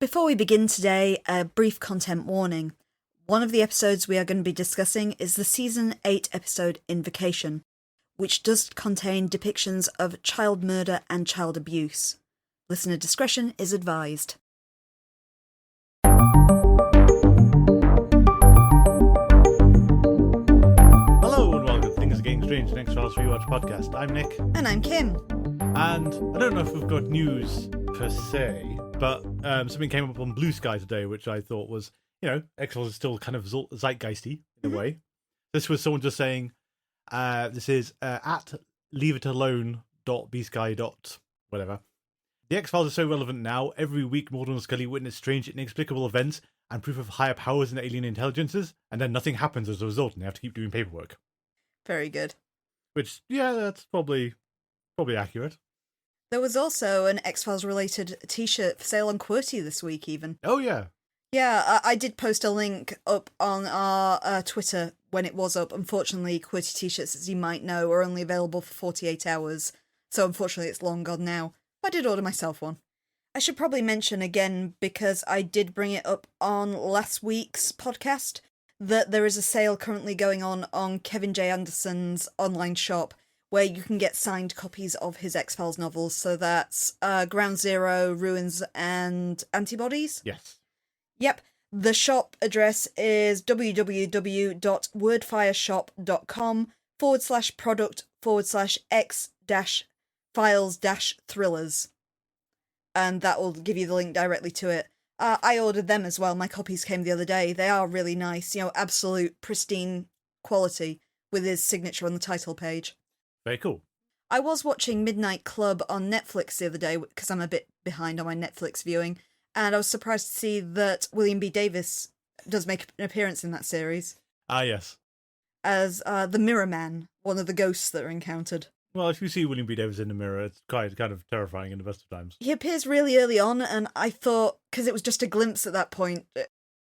Before we begin today, a brief content warning. One of the episodes we are going to be discussing is the Season 8 episode Invocation, which does contain depictions of child murder and child abuse. Listener discretion is advised. Hello and welcome to Things Are Getting Strange, the X-Files Rewatch podcast. I'm Nick. And I'm Kim. And I don't know if we've got news per se, but something came up on Blue Sky today, which I thought was, X-Files is still kind of zeitgeisty in a way. This was someone just saying, this is at leaveitalone.bsky. Whatever. The X-Files are so relevant now. Every week, Mulder and Scully witness strange, inexplicable events and proof of higher powers and alien intelligences, and then nothing happens as a result, and they have to keep doing paperwork. Very good. Which, yeah, that's probably accurate. There was also an X-Files related t-shirt for sale on QWERTY this week, even. Oh, yeah. Yeah, I did post a link up on our Twitter when it was up. Unfortunately, QWERTY t-shirts, as you might know, are only available for 48 hours. So unfortunately, it's long gone now. I did order myself one. I should probably mention again, because I did bring it up on last week's podcast, that there is a sale currently going on Kevin J. Anderson's online shop, where you can get signed copies of his X-Files novels. So that's Ground Zero, Ruins, and Antibodies? Yes. Yep. The shop address is www.wordfireshop.com/product/x-files-thrillers. And that will give you the link directly to it. I ordered them as well. My copies came the other day. They are really nice, absolute pristine quality with his signature on the title page. Very cool. I was watching Midnight Club on Netflix the other day because I'm a bit behind on my Netflix viewing, and I was surprised to see that William B. Davis does make an appearance in that series. Ah, yes. As the Mirror Man, one of the ghosts that are encountered. Well, if you see William B. Davis in the mirror, it's quite kind of terrifying in the best of times. He appears really early on, and I thought, because it was just a glimpse at that point,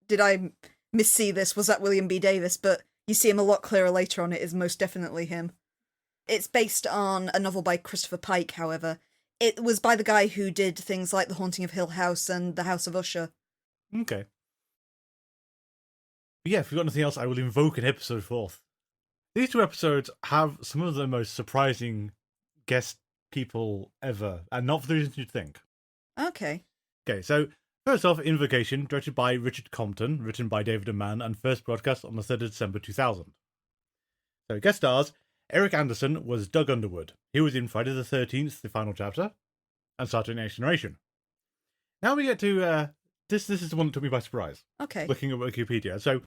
did I missee this? Was that William B. Davis? But you see him a lot clearer later on, it is most definitely him. It's based on a novel by Christopher Pike, however. It was by the guy who did things like The Haunting of Hill House and The House of Usher. Okay. But yeah, if you've got nothing else, I will invoke an episode forth. These two episodes have some of the most surprising guest people ever, and not for the reasons you'd think. Okay. Okay, so first off, Invocation, directed by Richard Compton, written by David and Mann, and first broadcast on the 3rd of December 2000. So guest stars, Eric Anderson was Doug Underwood. He was in Friday the 13th, the final chapter, and started Next Generation. Now we get to, this is the one that took me by surprise. Okay. Looking at Wikipedia. So,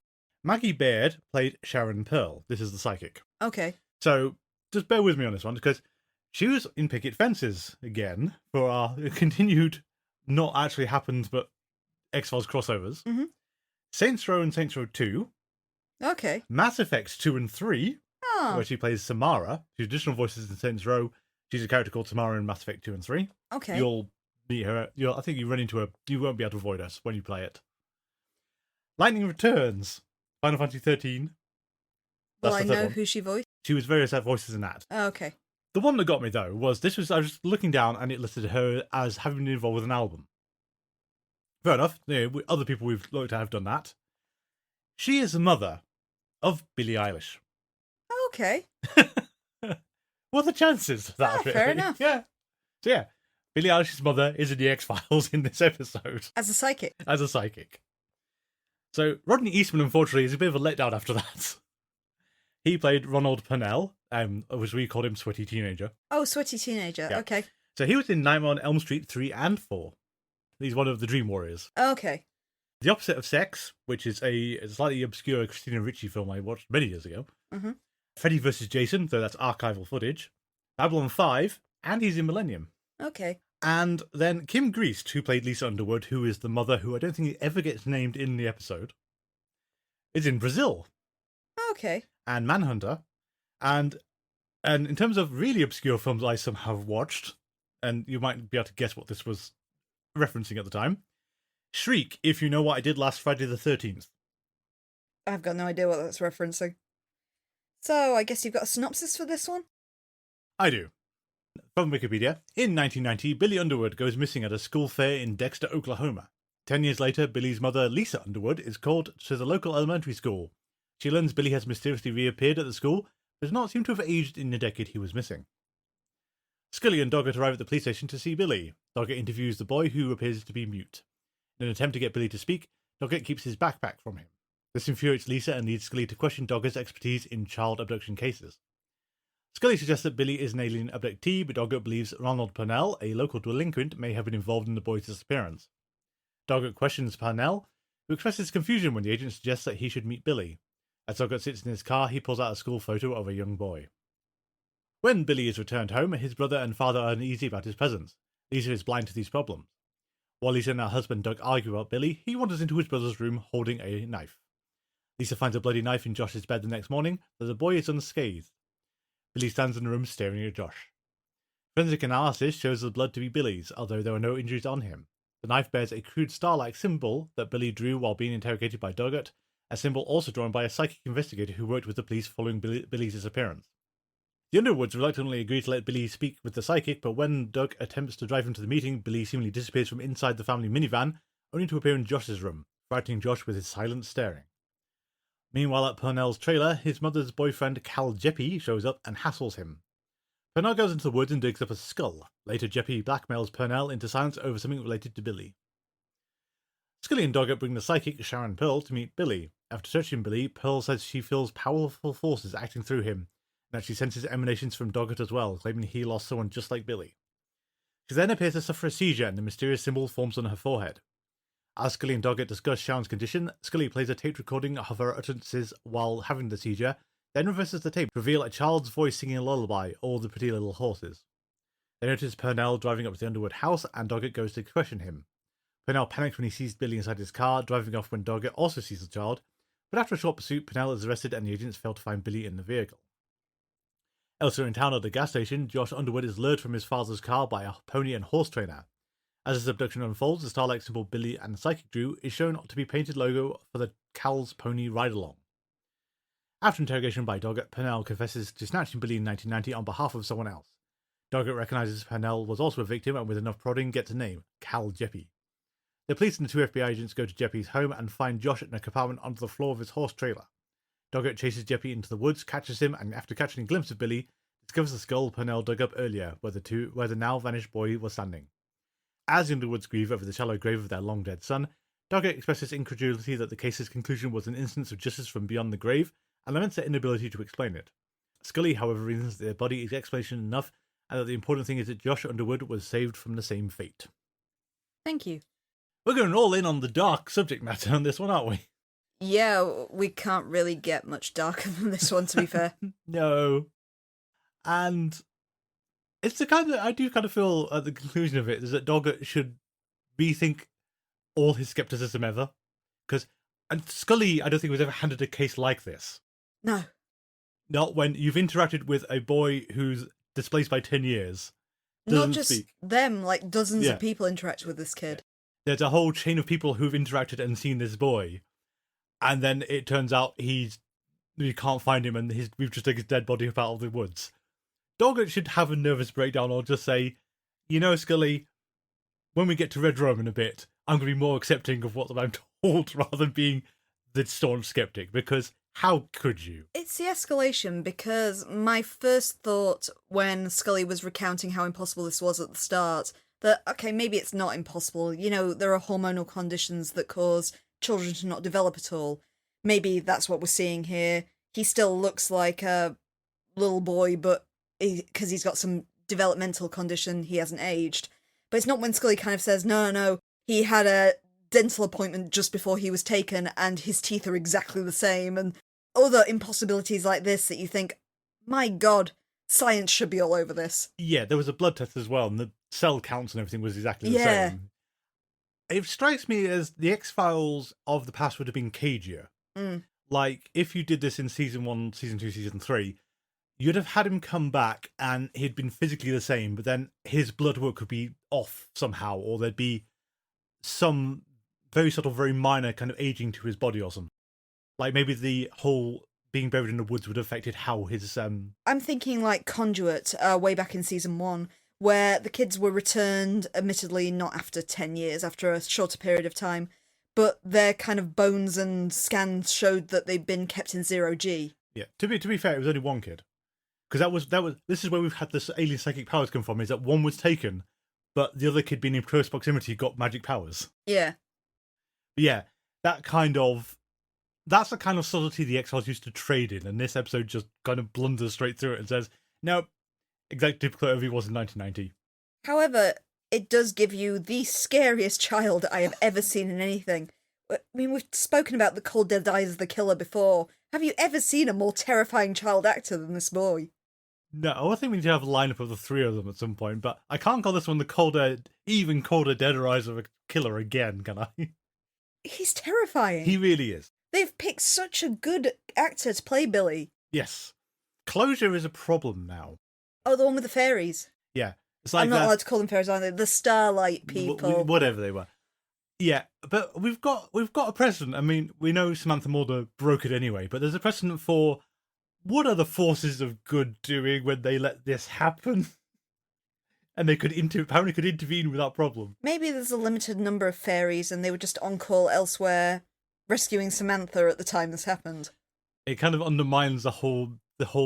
Maggie Baird played Sharon Pearl. This is the psychic. Okay. So, just bear with me on this one, because she was in Picket Fences again for our continued, not actually happened, but X-Files crossovers. Mm-hmm. Saints Row and Saints Row 2. Okay. Mass Effect 2 and 3. Oh. Where she plays Samara. She's additional voices in Saints Row. She's a character called Samara in Mass Effect 2 and 3. Okay. You'll meet her. I think you run into her. You won't be able to avoid us when you play it. Lightning Returns. Final Fantasy 13. Well, I know who she voiced. She was various voices in that. Oh, okay. The one that got me, though, was I was looking down and it listed her as having been involved with an album. Fair enough. Other people we've looked at have done that. She is the mother of Billie Eilish. Okay. What are the chances of that? Fair enough. Yeah. So yeah, Billie Eilish's mother is in the X-Files in this episode. As a psychic. As a psychic. So Rodney Eastman, unfortunately, is a bit of a letdown after that. He played Ronald Purnell, as we called him, Sweaty Teenager. Oh, Sweaty Teenager. Yeah. Okay. So he was in Nightmare on Elm Street 3 and 4. He's one of the Dream Warriors. Okay. The Opposite of Sex, which is a slightly obscure Christina Ricci film I watched many years ago. Mm-hmm. Freddy vs. Jason, though that's archival footage. Babylon 5, and he's in Millennium. Okay. And then Kim Greist, who played Lisa Underwood, who is the mother who I don't think ever gets named in the episode, is in Brazil. Okay. And Manhunter. And in terms of really obscure films I somehow have watched, and you might be able to guess what this was referencing at the time, Shriek, If You Know What I Did Last Friday the 13th. I've got no idea what that's referencing. So, I guess you've got a synopsis for this one? I do. From Wikipedia, in 1990, Billy Underwood goes missing at a school fair in Dexter, Oklahoma. 10 years later, Billy's mother, Lisa Underwood, is called to the local elementary school. She learns Billy has mysteriously reappeared at the school, but does not seem to have aged in the decade he was missing. Scully and Doggett arrive at the police station to see Billy. Doggett interviews the boy, who appears to be mute. In an attempt to get Billy to speak, Doggett keeps his backpack from him. This infuriates Lisa and leads Scully to question Doggett's expertise in child abduction cases. Scully suggests that Billy is an alien abductee, but Doggett believes Ronald Purnell, a local delinquent, may have been involved in the boy's disappearance. Doggett questions Purnell, who expresses confusion when the agent suggests that he should meet Billy. As Doggett sits in his car, he pulls out a school photo of a young boy. When Billy is returned home, his brother and father are uneasy about his presence. Lisa is blind to these problems. While Lisa and her husband Doug argue about Billy, he wanders into his brother's room holding a knife. Lisa finds a bloody knife in Josh's bed the next morning, but the boy is unscathed. Billy stands in the room staring at Josh. Forensic analysis shows the blood to be Billy's, although there are no injuries on him. The knife bears a crude star-like symbol that Billy drew while being interrogated by Doggett, a symbol also drawn by a psychic investigator who worked with the police following Billy's disappearance. The Underwoods reluctantly agree to let Billy speak with the psychic, but when Doug attempts to drive him to the meeting, Billy seemingly disappears from inside the family minivan, only to appear in Josh's room, frightening Josh with his silent staring. Meanwhile, at Purnell's trailer, his mother's boyfriend Cal Jeppy shows up and hassles him. Purnell goes into the woods and digs up a skull. Later, Jeppy blackmails Purnell into silence over something related to Billy. Scully and Doggett bring the psychic Sharon Pearl to meet Billy. After searching Billy, Pearl says she feels powerful forces acting through him, and that she senses emanations from Doggett as well, claiming he lost someone just like Billy. She then appears to suffer a seizure, and the mysterious symbol forms on her forehead. As Scully and Doggett discuss Sharon's condition, Scully plays a taped recording of her utterances while having the seizure, then reverses the tape to reveal a child's voice singing a lullaby, All the Pretty Little Horses. They notice Purnell driving up to the Underwood house, and Doggett goes to question him. Purnell panics when he sees Billy inside his car, driving off when Doggett also sees the child, but after a short pursuit, Purnell is arrested and the agents fail to find Billy in the vehicle. Elsewhere in town at the gas station, Josh Underwood is lured from his father's car by a pony and horse trainer. As his abduction unfolds, the star-like symbol Billy and the psychic drew is shown to be painted logo for the Cal's Pony Ride-Along. After interrogation by Doggett, Purnell confesses to snatching Billy in 1990 on behalf of someone else. Doggett recognises Purnell was also a victim and with enough prodding gets a name, Cal Jeppy. The police and the two FBI agents go to Jeppy's home and find Josh in a compartment under the floor of his horse trailer. Doggett chases Jeppy into the woods, catches him, and after catching a glimpse of Billy, discovers the skull Purnell dug up earlier, where the now vanished boy was standing. As the Underwoods grieve over the shallow grave of their long-dead son, Doggett expresses incredulity that the case's conclusion was an instance of justice from beyond the grave, and laments their inability to explain it. Scully, however, reasons that their body is explanation enough, and that the important thing is that Josh Underwood was saved from the same fate. Thank you. We're going all in on the dark subject matter on this one, aren't we? Yeah, we can't really get much darker than this one, to be fair. No. And it's the kind of, I do kind of feel at the conclusion of it is that Doggett should rethink all his skepticism ever. Because Scully, I don't think was ever handed a case like this. No. Not when you've interacted with a boy who's displaced by 10 years. Not just speak. them, like dozens of people interact with this kid. There's a whole chain of people who've interacted and seen this boy. And then it turns out you can't find him and we've just taken his dead body up out of the woods. Doggett should have a nervous breakdown or just say, you know, Scully, when we get to Redrum in a bit, I'm going to be more accepting of what I'm told rather than being the staunch skeptic, because how could you? It's the escalation, because my first thought when Scully was recounting how impossible this was at the start, that, okay, maybe it's not impossible. You know, there are hormonal conditions that cause children to not develop at all. Maybe that's what we're seeing here. He still looks like a little boy, but because he's got some developmental condition, he hasn't aged. But it's not when Scully kind of says, no, he had a dental appointment just before he was taken and his teeth are exactly the same, and other impossibilities like this that you think, my God, science should be all over this. Yeah, there was a blood test as well, and the cell counts and everything was exactly the same. It strikes me as the X-Files of the past would have been cagier. Like, if you did this in Season 1, Season 2, Season 3, you'd have had him come back and he'd been physically the same, but then his blood work could be off somehow, or there'd be some very minor kind of aging to his body or something. Like, maybe the whole being buried in the woods would have affected how his... I'm thinking like Conduit, way back in Season 1, where the kids were returned, admittedly not after 10 years, after a shorter period of time, but their kind of bones and scans showed that they'd been kept in 0G. Yeah. To be fair, it was only one kid. Because that was this is where we've had this alien psychic powers come from, is that one was taken, but the other kid being in close proximity got magic powers. Yeah. But yeah, that's the kind of subtlety the X-Files used to trade in, and this episode just kind of blunders straight through it and says, no, exactly typical of it was in 1990. However, it does give you the scariest child I have ever seen in anything. I mean, we've spoken about the cold dead eyes of the killer before. Have you ever seen a more terrifying child actor than this boy? No, I think we need to have a lineup of the three of them at some point, but I can't call this one the even colder, deader eyes of a killer again, can I? He's terrifying. He really is. They've picked such a good actor to play Billy. Yes. Closure is a problem now. Oh, the one with the fairies. Yeah. It's like I'm not allowed to call them fairies, are they? The Starlight people. Whatever they were. Yeah, but we've got a precedent. I mean, we know Samantha Mulder broke it anyway, but there's a precedent for what are the forces of good doing when they let this happen? And they could apparently could intervene without problem. Maybe there's a limited number of fairies and they were just on call elsewhere, rescuing Samantha at the time this happened. It kind of undermines the whole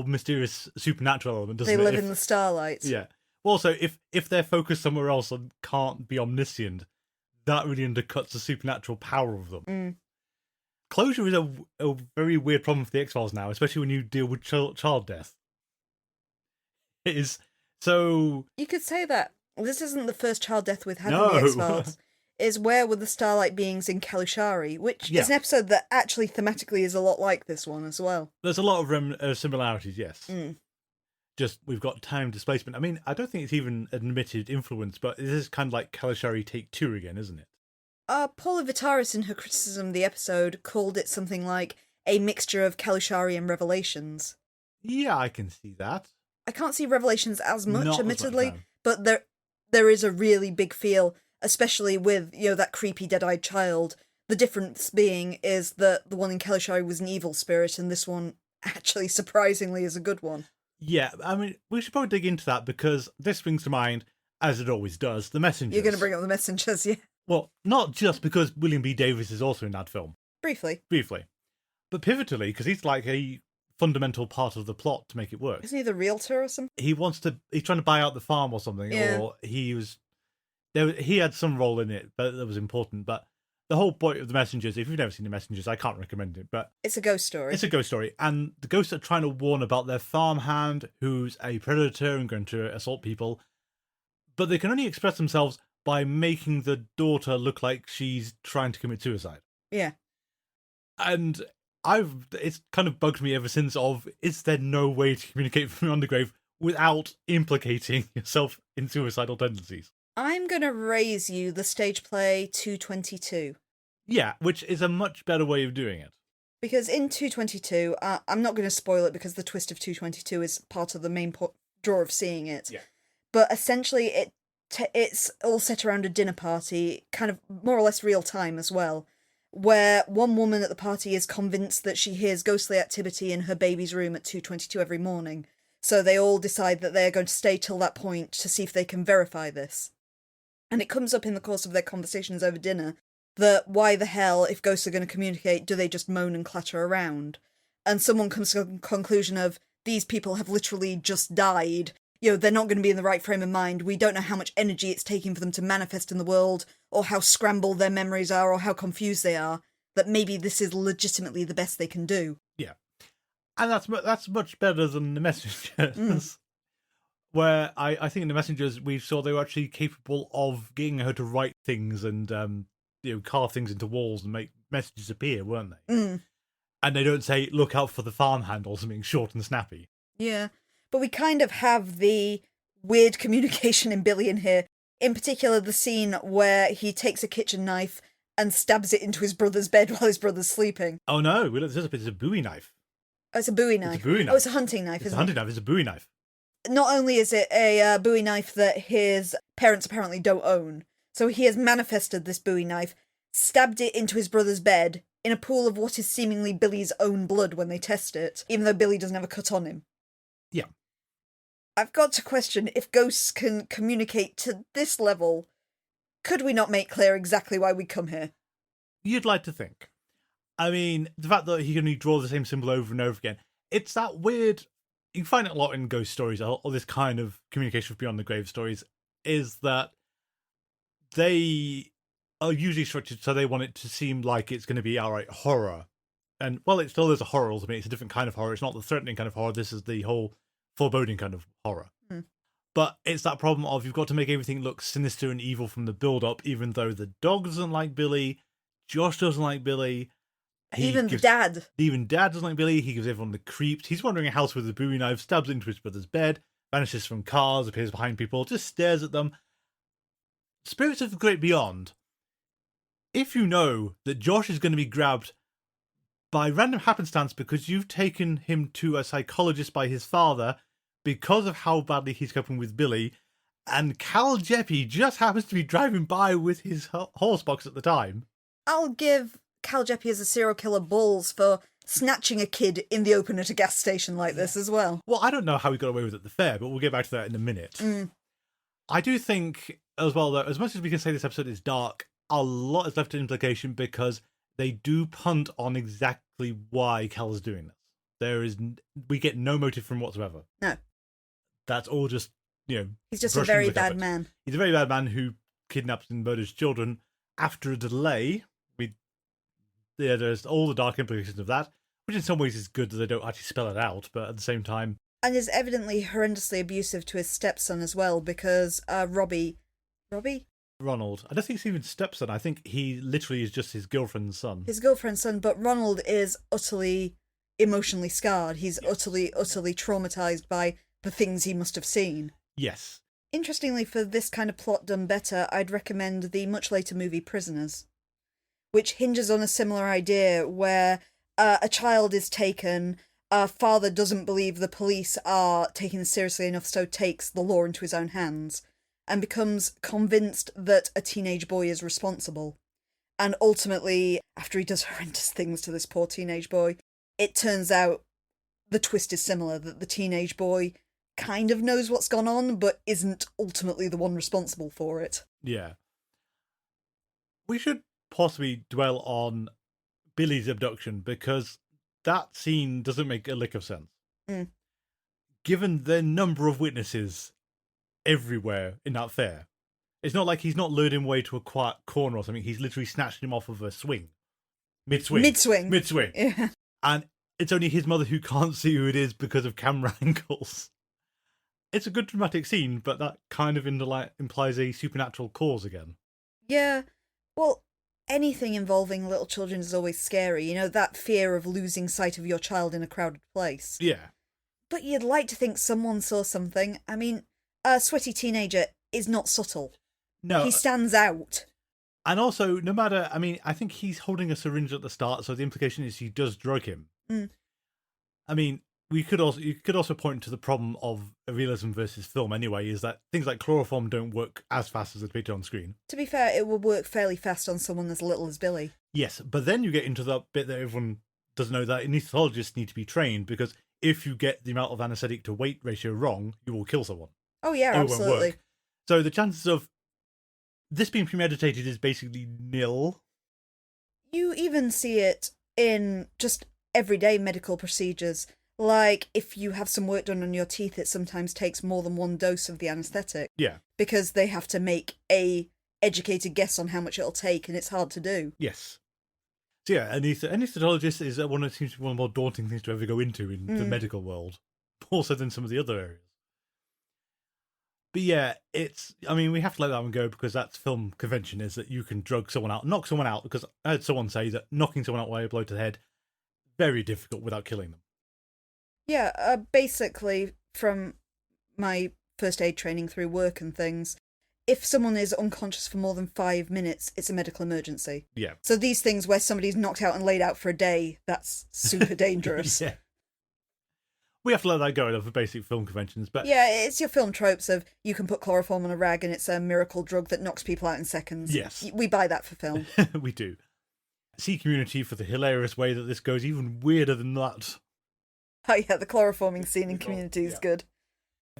mysterious supernatural element, doesn't it? They live in the starlight. Yeah. Also, if they're focused somewhere else and can't be omniscient, that really undercuts the supernatural power of them. Mm. Closure is a very weird problem for the X-Files now, especially when you deal with child death. It is so... You could say that. This isn't the first child death we've had in No. the X-Files. Is Where Were the Starlight Beings in Kalushari, which Yeah. is an episode that actually thematically is a lot like this one as well. There's a lot of similarities, yes. Mm. Just, we've got time displacement. I mean, I don't think it's even admitted influence, but this is kind of like Kalushari Take 2 again, isn't it? Paula Vitaris, in her criticism of the episode, called it something like a mixture of Kalushari and Revelations. Yeah, I can see that. I can't see Revelations as much, Not as admittedly, much, no. but there is a really big feel, especially with, that creepy dead-eyed child. The difference being is that the one in Kalushari was an evil spirit, and this one, actually, surprisingly, is a good one. Yeah, I mean, we should probably dig into that, because this brings to mind, as it always does, the Messengers. You're going to bring up the Messengers, yeah? Well, not just because William B. Davis is also in that film. Briefly. But pivotally, because he's like a fundamental part of the plot to make it work. Isn't he the realtor or something? He's trying to buy out the farm or something, Yeah. or he had some role in it, but that was important. But the whole point of the Messengers, if you've never seen the Messengers, I can't recommend it, but It's a ghost story. it's a ghost story, and the ghosts are trying to warn about their farmhand who's a predator and going to assault people, but they can only express themselves by making the daughter look like she's trying to commit suicide. Yeah. And it's kind of bugged me ever since is there no way to communicate from beyond the grave without implicating yourself in suicidal tendencies? I'm going to raise you the stage play 222. Yeah, which is a much better way of doing it. Because in 222, I'm not going to spoil it because the twist of 222 is part of the main draw of seeing it. Yeah. But essentially, it's all set around a dinner party, kind of more or less real time as well, where one woman at the party is convinced that she hears ghostly activity in her baby's room at 2:22 every morning. So they all decide that they're going to stay till that point to see if they can verify this. And it comes up in the course of their conversations over dinner that why the hell, if ghosts are going to communicate, do they just moan and clatter around? And someone comes to the conclusion of, these people have literally just died. They're not going to be in the right frame of mind. We don't know how much energy it's taking for them to manifest in the world, or how scrambled their memories are, or how confused they are, that maybe this is legitimately the best they can do. Yeah. And that's much better than the Messengers. Where I think in the Messengers we saw they were actually capable of getting her to write things and carve things into walls and make messages appear, weren't they? Mm. And they don't say, look out for the farmhand or something short and snappy. Yeah. But we kind of have the weird communication in Billy in here. In particular, the scene where he takes a kitchen knife and stabs it into his brother's bed while his brother's sleeping. Oh no, it's a Bowie knife. Oh, it's a Bowie knife. It's a Bowie knife. Oh, it's a hunting knife, It's a hunting knife, it's a Bowie knife. Not only is it a Bowie knife that his parents apparently don't own, so he has manifested this Bowie knife, stabbed it into his brother's bed in a pool of what is seemingly Billy's own blood when they test it, even though Billy doesn't have a cut on him. Yeah. I've got to question, if ghosts can communicate to this level, could we not make clear exactly why we come here? You'd like to think. I mean, the fact that he can only draw the same symbol over and over again, it's that weird... You find it a lot in ghost stories, or this kind of communication with beyond the grave stories, is that they are usually structured so they want it to seem like it's going to be outright horror. And, well, it still is a horror, ultimately. It's a different kind of horror. It's not the threatening kind of horror. This is the whole foreboding kind of horror. But it's that problem of you've got to make everything look sinister and evil from the build-up, even though the dog doesn't like Billy, Josh doesn't like Billy. Even Dad doesn't like Billy. He gives everyone the creeps. He's wandering a house with a Bowie knife, stabs into his brother's bed, vanishes from cars, appears behind people, just stares at them. Spirits of the Great Beyond. If you know that Josh is going to be grabbed by random happenstance because you've taken him to a psychologist by his father because of how badly he's coping with Billy, and Cal Jeppy just happens to be driving by with his horse box at the time. I'll give Cal Jeppy as a serial killer balls for snatching a kid in the open at a gas station like this as well. Well, I don't know how he got away with it at the fair, but we'll get back to that in a minute. I do think, as well, that as much as we can say this episode is dark, a lot is left to implication because they do punt on exactly why Cal's doing this. We get no motive from whatsoever. No. That's all just, he's just a very bad man. He's a very bad man who kidnaps and murders children after a delay. There's all the dark implications of that, which in some ways is good that they don't actually spell it out, but at the same time... And is evidently horrendously abusive to his stepson as well, because Robbie? Ronald. I don't think it's even stepson. I think he literally is just his girlfriend's son. His girlfriend's son, but Ronald is utterly emotionally scarred. He's utterly traumatized by the things he must have seen. Yes. Interestingly, for this kind of plot done better, I'd recommend the much later movie Prisoners, which hinges on a similar idea where a child is taken, a father doesn't believe the police are taking this seriously enough, so takes the law into his own hands and becomes convinced that a teenage boy is responsible. And ultimately, after he does horrendous things to this poor teenage boy, it turns out the twist is similar, that the teenage boy kind of knows what's gone on, but isn't ultimately the one responsible for it. Yeah. We should possibly dwell on Billy's abduction, because that scene doesn't make a lick of sense. Given the number of witnesses everywhere in that fair. It's not like he's not lured him away to a quiet corner or something. He's literally snatched him off of a swing. Mid-swing. Yeah. And it's only his mother who can't see who it is because of camera angles. It's a good dramatic scene, but that kind of implies a supernatural cause again. Yeah. Well, anything involving little children is always scary. That fear of losing sight of your child in a crowded place. Yeah. But you'd like to think someone saw something. I mean, a sweaty teenager is not subtle. No. He stands out. And also, no matter... I mean, I think he's holding a syringe at the start, so the implication is he does drug him. I mean, you could also point to the problem of realism versus film anyway, is that things like chloroform don't work as fast as it's depicted on screen. To be fair, it will work fairly fast on someone as little as Billy. Yes, but then you get into that bit that everyone doesn't know, that anesthesiologists need to be trained, because if you get the amount of anaesthetic to weight ratio wrong, you will kill someone. Oh yeah, absolutely. So the chances of this being premeditated is basically nil. You even see it in just everyday medical procedures. Like, if you have some work done on your teeth, it sometimes takes more than one dose of the anaesthetic. Yeah. Because they have to make a educated guess on how much it'll take, and it's hard to do. Yes. So yeah, anaesthetologist is one of the more daunting things to ever go into in the medical world, more so than some of the other areas. But yeah, we have to let that one go, because that's film convention, is that you can drug someone out, knock someone out, because I heard someone say that knocking someone out by a blow to the head, very difficult without killing them. Yeah, basically, from my first aid training through work and things, if someone is unconscious for more than 5 minutes, it's a medical emergency. Yeah. So these things where somebody's knocked out and laid out for a day, that's super dangerous. Yeah. We have to let that go for basic film conventions, but... Yeah, it's your film tropes of you can put chloroform on a rag and it's a miracle drug that knocks people out in seconds. Yes. We buy that for film. We do. See Community for the hilarious way that this goes even weirder than that. Oh yeah, the chloroforming scene in Community is good.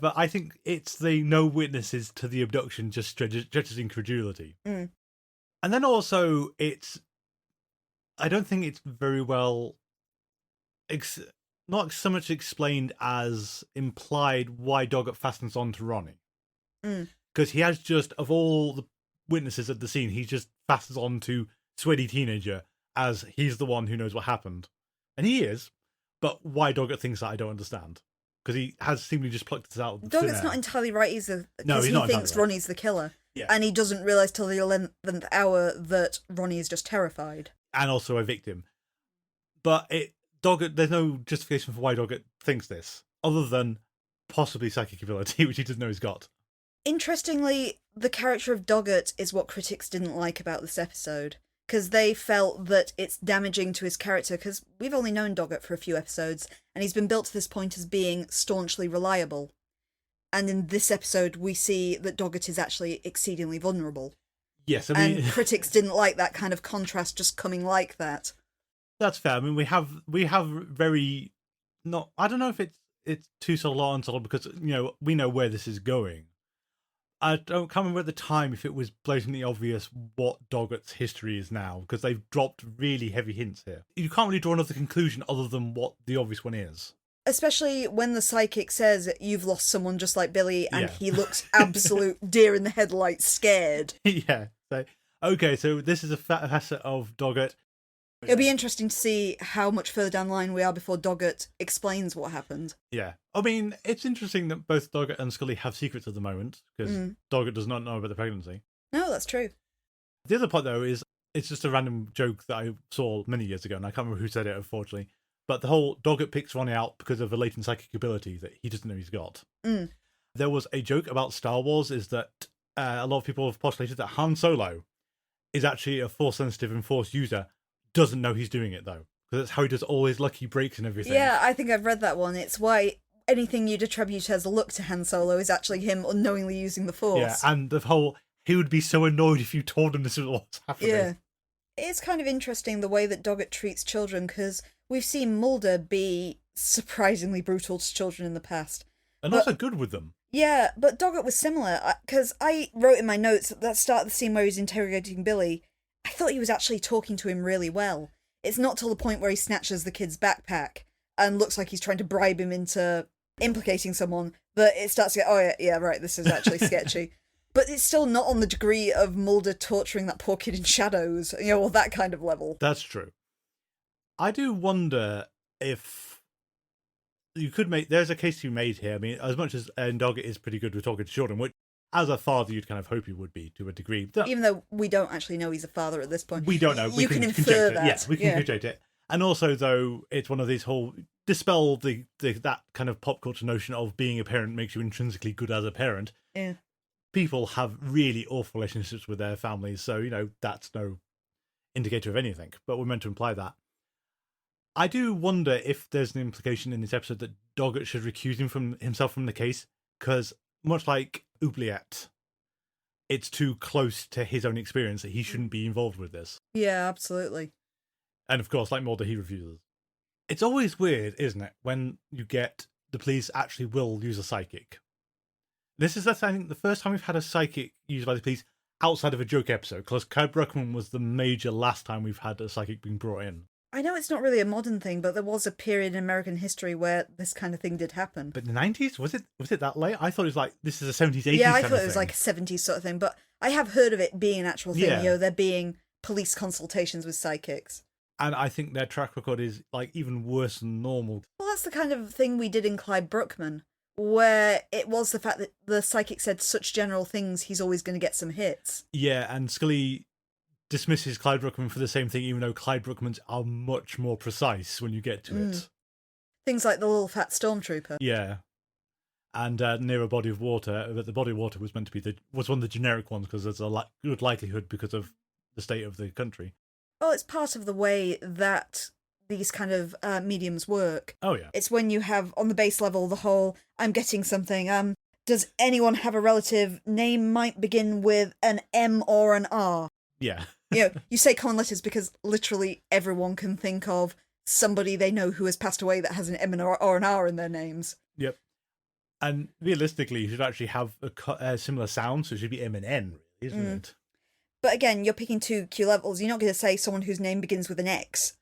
But I think it's the no witnesses to the abduction just stretches incredulity. Mm. And then also, I don't think it's very well, not so much explained as implied why Doggett fastens on to Ronnie. Because he has just, of all the witnesses at the scene, he just fastens on to sweaty teenager as he's the one who knows what happened. And he is, but why Doggett thinks that I don't understand. Because he has seemingly just plucked this out of the thin Doggett's air. not entirely right either, No, because he's he not thinks entirely right. Ronnie's the killer. Yeah. And he doesn't realise till the 11th hour that Ronnie is just terrified. And also a victim. But Doggett, there's no justification for why Doggett thinks this, other than possibly psychic ability, which he doesn't know he's got. Interestingly, the character of Doggett is what critics didn't like about this episode, because they felt that it's damaging to his character, because we've only known Doggett for a few episodes, and he's been built to this point as being staunchly reliable. And in this episode, we see that Doggett is actually exceedingly vulnerable. Yes, I mean... And critics didn't like that kind of contrast just coming like that. That's fair. I mean, we have very... not. I don't know if it's too solid and solid, because, we know where this is going. I can't remember at the time if it was blatantly obvious what Doggett's history is now, because they've dropped really heavy hints here. You can't really draw another conclusion other than what the obvious one is. Especially when the psychic says, you've lost someone just like Billy, and Yeah. he looks absolute deer in the headlights scared. Yeah. So this is a facet of Doggett. It'll be interesting to see how much further down the line we are before Doggett explains what happened. Yeah. I mean, it's interesting that both Doggett and Scully have secrets at the moment, because Doggett does not know about the pregnancy. No, that's true. The other part, though, is it's just a random joke that I saw many years ago, and I can't remember who said it, unfortunately. But the whole Doggett picks Ronnie out because of a latent psychic ability that he doesn't know he's got. There was a joke about Star Wars, is that a lot of people have postulated that Han Solo is actually a Force-sensitive and Force user, doesn't know he's doing it, though. Because that's how he does all his lucky breaks and everything. Yeah, I think I've read that one. It's why anything you'd attribute as a look to Han Solo is actually him unknowingly using the Force. Yeah, and the whole, he would be so annoyed if you told him this was what's happening. Yeah. It's kind of interesting the way that Doggett treats children, because we've seen Mulder be surprisingly brutal to children in the past. And also good with them. Yeah, but Doggett was similar, because I wrote in my notes at the start of the scene where he's interrogating Billy, I thought he was actually talking to him really well. It's not till the point where he snatches the kid's backpack and looks like he's trying to bribe him into implicating someone that it starts to get, oh yeah, right, this is actually sketchy. But it's still not on the degree of Mulder torturing that poor kid in shadows, or that kind of level. That's true. I do wonder if you could there's a case to be made here. I mean, as much as Doggett is pretty good with talking to children, which as a father you'd kind of hope he would be to a degree. Even though we don't actually know he's a father at this point. We don't know. You can infer that. Yeah, we can conject it. And also, though, it's one of these whole dispel that kind of pop culture notion of being a parent makes you intrinsically good as a parent. Yeah. People have really awful relationships with their families, so, that's no indicator of anything. But we're meant to imply that. I do wonder if there's an implication in this episode that Doggett should recuse himself from the case, because much like Oubliette, it's too close to his own experience that he shouldn't be involved with this. Yeah, absolutely. And of course, like Mulder, he refuses. It's always weird, isn't it, when you get the police actually will use a psychic. This is, I think, the first time we've had a psychic used by the police outside of a joke episode, because Clyde Bruckman was the major last time we've had a psychic being brought in. I know it's not really a modern thing, but there was a period in American history where this kind of thing did happen. But in the 90s? Was it that late? I thought it was like, this is a 70s, 80s Yeah, I kind thought of it was thing. like a 70s sort of thing, but I have heard of it being an actual thing, Yeah. there being police consultations with psychics. And I think their track record is like even worse than normal. Well, that's the kind of thing we did in Clyde Bruckman, where it was the fact that the psychic said such general things, he's always going to get some hits. Yeah, and Scully dismisses Clyde Bruckman for the same thing, even though Clyde Bruckmans are much more precise when you get to it. Things like the little fat stormtrooper. Yeah. And near a body of water, but the body of water was meant to be was one of the generic ones because there's a good likelihood because of the state of the country. Well, it's part of the way that these kind of mediums work. Oh, yeah. It's when you have, on the base level, the whole, I'm getting something, does anyone have a relative? Name might begin with an M or an R. Yeah. You say common letters because literally everyone can think of somebody they know who has passed away that has an M or an R in their names. Yep. And realistically, you should actually have a similar sound, so it should be M and N, really, isn't it? But again, you're picking 2 Q levels. You're not going to say someone whose name begins with an X.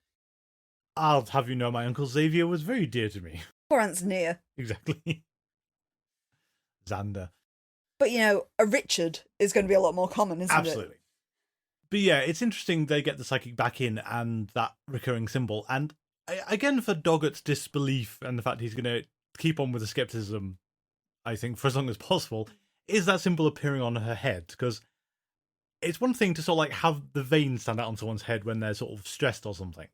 I'll have you know my Uncle Xavier was very dear to me. Poor Aunt Zania. Exactly. Xander. But, a Richard is going to be a lot more common, isn't it? Absolutely. But yeah, it's interesting they get the psychic back in and that recurring symbol. And again, for Doggett's disbelief and the fact he's going to keep on with the skepticism, I think, for as long as possible, is that symbol appearing on her head. Because it's one thing to sort of like have the veins stand out on someone's head when they're sort of stressed or something.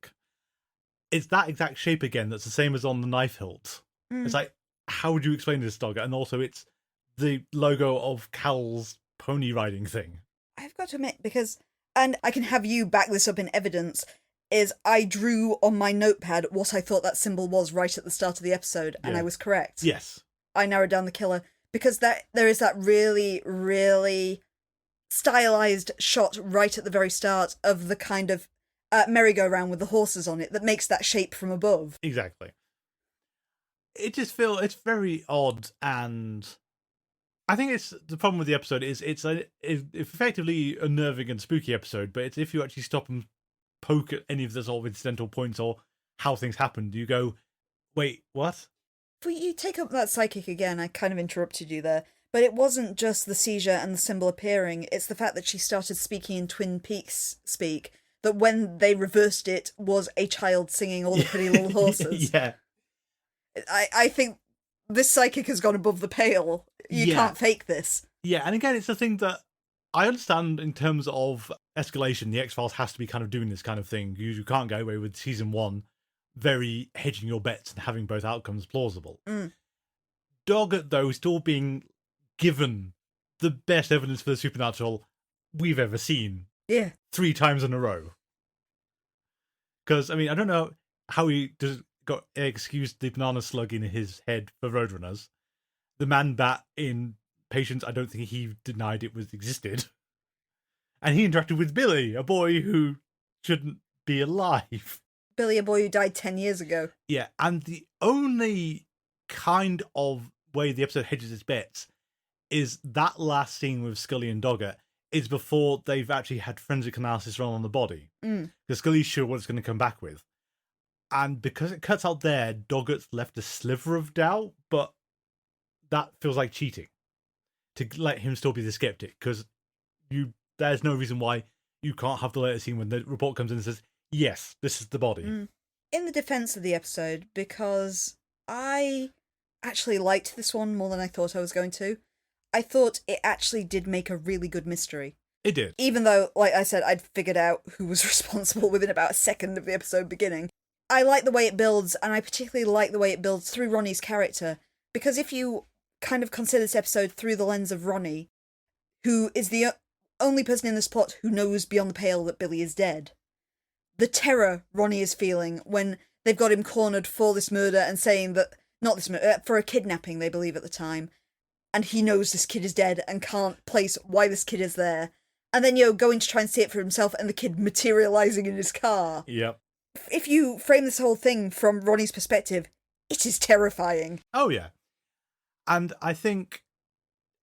It's that exact shape again that's the same as on the knife hilt. It's like, how would you explain this, Doggett? And also it's the logo of Cal's pony riding thing. I've got to admit, and I can have you back this up in evidence, is I drew on my notepad what I thought that symbol was right at the start of the episode, and I was correct. Yes. I narrowed down the killer, because there is that really, really stylized shot right at the very start of the kind of merry-go-round with the horses on it that makes that shape from above. Exactly. It just it's very odd, and I think it's the problem with the episode is it's effectively a nerving and spooky episode, but it's if you actually stop and poke at any of the sort of incidental points or how things happened, you go, wait, what? If you take up that psychic again, I kind of interrupted you there, but it wasn't just the seizure and the symbol appearing, it's the fact that she started speaking in Twin Peaks speak, that when they reversed it was a child singing All the Pretty Little Horses. Yeah. I think this psychic has gone above the pale. You can't fake this. Yeah, and again, it's the thing that I understand in terms of escalation. The X-Files has to be kind of doing this kind of thing. You can't go away with season 1 very hedging your bets and having both outcomes plausible. Doggett, though, is still being given the best evidence for the supernatural we've ever seen. Yeah. 3 times in a row. Because, I mean, I don't know how he got excused the banana slug in his head for Roadrunners. The man bat in Patience, I don't think he denied it existed. And he interacted with Billy, a boy who shouldn't be alive. Billy, a boy who died 10 years ago. Yeah, and the only kind of way the episode hedges its bets is that last scene with Scully and Doggett is before they've actually had forensic analysis run on the body. Because Scully's sure what it's going to come back with. And because it cuts out there, Doggett's left a sliver of doubt, but that feels like cheating. To let him still be the skeptic, because there's no reason why you can't have the later scene when the report comes in and says, yes, this is the body. In the defense of the episode, because I actually liked this one more than I thought I was going to, I thought it actually did make a really good mystery. It did. Even though, like I said, I'd figured out who was responsible within about a second of the episode beginning. I like the way it builds, and I particularly like the way it builds through Ronnie's character, because if you kind of consider this episode through the lens of Ronnie, who is the only person in this plot who knows beyond the pale that Billy is dead, the terror Ronnie is feeling when they've got him cornered for this murder and saying that, not this murder, for a kidnapping, they believe at the time, and he knows this kid is dead and can't place why this kid is there, and then, going to try and see it for himself and the kid materialising in his car. Yep. If you frame this whole thing from Ronnie's perspective, it is terrifying. Oh, yeah. And I think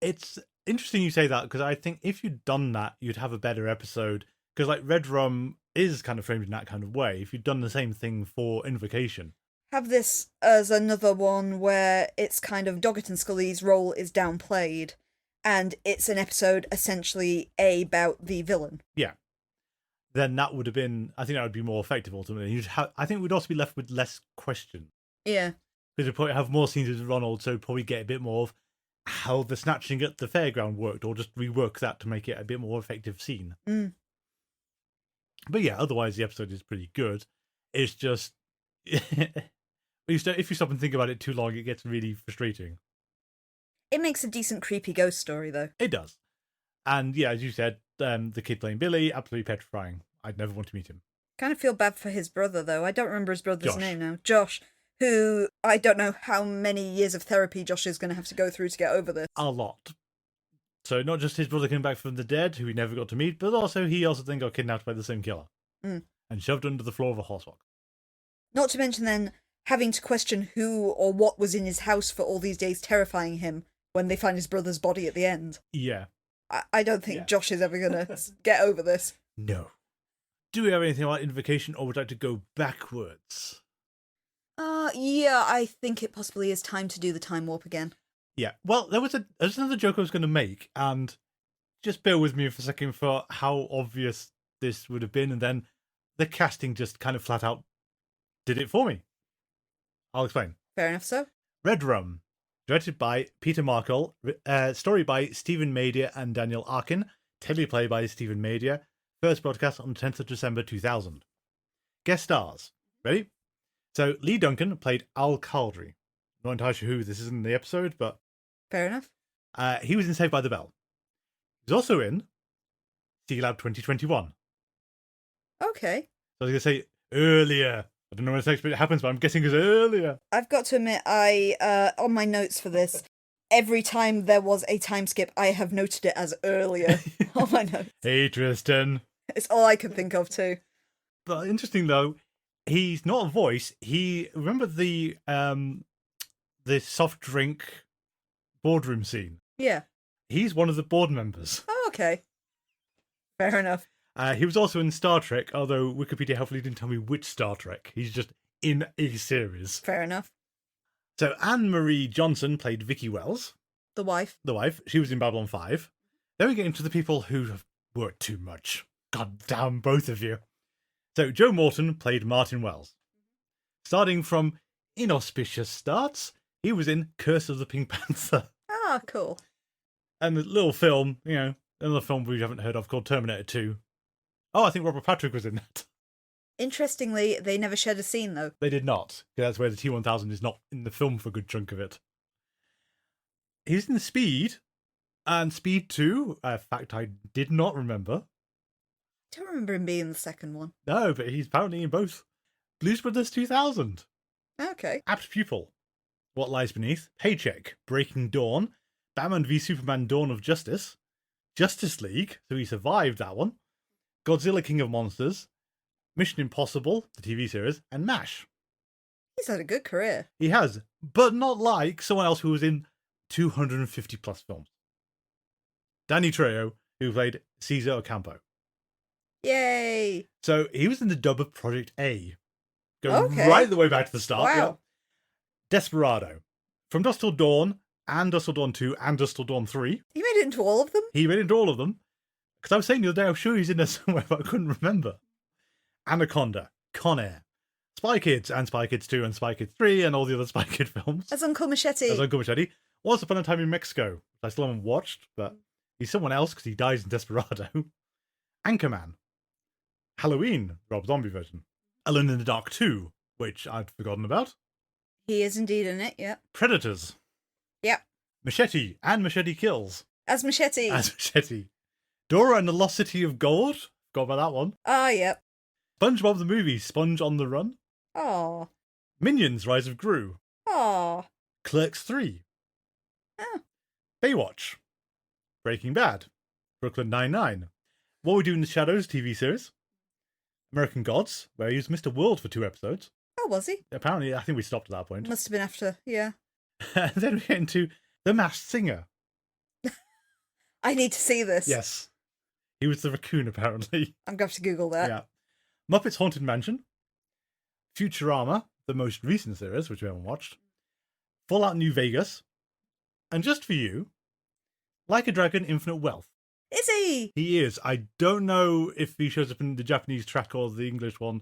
it's interesting you say that, because I think if you'd done that, you'd have a better episode. Because, like, Redrum is kind of framed in that kind of way. If you'd done the same thing for Invocation. Have this as another one where it's kind of Doggett and Scully's role is downplayed, and it's an episode essentially about the villain. Yeah. Then that would have been, I think that would be more effective ultimately. I think we'd also be left with less question. Yeah. Because we'd probably have more scenes with Ronald, so probably get a bit more of how the snatching at the fairground worked, or just rework that to make it a bit more effective scene. But yeah, otherwise the episode is pretty good. It's just, if you stop and think about it too long, it gets really frustrating. It makes a decent creepy ghost story, though. It does. And yeah, as you said, the kid playing Billy, absolutely petrifying. I'd never want to meet him. Kind of feel bad for his brother, though. I don't remember his brother's Josh. name now. Josh, who I don't know how many years of therapy Josh is going to have to go through to get over this. A lot. So not just his brother coming back from the dead, who he never got to meet, but also he also then got kidnapped by the same killer. And shoved under the floor of a horse walk. Not to mention then having to question who or what was in his house for all these days, terrifying him when they find his brother's body at the end. Yeah. I don't think Josh is ever going to get over this. No. Do we have anything about Invocation, or would you like to go backwards? Yeah, I think it possibly is time to do the time warp again. Yeah. Well, there's another joke I was going to make, and just bear with me for a second for how obvious this would have been, and then the casting just kind of flat out did it for me. I'll explain. Fair enough, so. Redrum, directed by Peter Markle, story by Stephen Madia and Daniel Arkin, teleplay by Stephen Madia, first broadcast on the 10th of December 2000. Guest stars. Ready? So, Lee Duncan played Al Caldry. Not entirely sure who this is in the episode, but... Fair enough. He was in Saved by the Bell. He was also in Sealab 2021. Okay. So I was going to say earlier. I don't know when it happens, but I'm guessing it's earlier. I've got to admit, I on my notes for this, every time there was a time skip, I have noted it as earlier on my notes. Hey, Tristan. It's all I could think of too. But interesting though, he's not a voice. Remember the soft drink boardroom scene? Yeah. He's one of the board members. Oh, okay. Fair enough. He was also in Star Trek, although Wikipedia helpfully didn't tell me which Star Trek. He's just in a series. Fair enough. So Anne-Marie Johnson played Vicky Wells. The wife. The wife. She was in Babylon 5. Then we get into the people who have worked too much. God damn, both of you. So Joe Morton played Martin Wells. Starting from inauspicious starts, he was in Curse of the Pink Panther. Ah, cool. And the little film, another film we haven't heard of called Terminator 2. Oh, I think Robert Patrick was in that. Interestingly, they never shared a scene, though. They did not. That's where the T-1000 is not in the film for a good chunk of it. He's in Speed, and Speed 2, a fact I did not remember. I don't remember him being in the second one. No, but he's apparently in both. Blues Brothers 2000. Okay. Apt Pupil. What Lies Beneath. Paycheck. Breaking Dawn. Batman v Superman Dawn of Justice. Justice League, so he survived that one. Godzilla King of Monsters. Mission Impossible, the TV series, and MASH. He's had a good career. He has, but not like someone else who was in 250 plus films. Danny Trejo, who played Caesar Ocampo. Yay! So he was in the dub of Project A. Going right the way back to the start. Wow. Yeah. Desperado. From Dusk Till Dawn, and Dusk Till Dawn 2, and Dusk Till Dawn 3. He made it into all of them? He made it into all of them. Because I was saying the other day, I'm sure he's in there somewhere, but I couldn't remember. Anaconda. Con Air. Spy Kids, and Spy Kids 2, and Spy Kids 3, and all the other Spy Kid films. As Uncle Machete. As Uncle Machete. Once Upon a Time in Mexico, which I still haven't watched, but he's someone else because he dies in Desperado. Anchorman. Halloween, Rob Zombie version. Alone in the Dark 2, which I'd forgotten about. He is indeed in it, yeah. Predators. Yep. Machete and Machete Kills. As Machete. As Machete. Dora and the Lost City of Gold. Forgot about that one. Ah, yep. SpongeBob the Movie, Sponge on the Run. Aw. Minions, Rise of Gru. Aw. Clerks 3. Oh. Baywatch. Breaking Bad. Brooklyn Nine-Nine. What We Do in the Shadows TV series. American Gods, where he was Mr. World for 2 episodes. Oh, was he? Apparently, I think we stopped at that point. Must have been after, yeah. And then we get into The Masked Singer. I need to see this. Yes. He was the raccoon, apparently. I'm going to have to Google that. Yeah. Muppets Haunted Mansion. Futurama, the most recent series, which we haven't watched. Fallout New Vegas. And just for you, Like a Dragon, Infinite Wealth. Is he? He is. I don't know if he shows up in the Japanese track or the English one.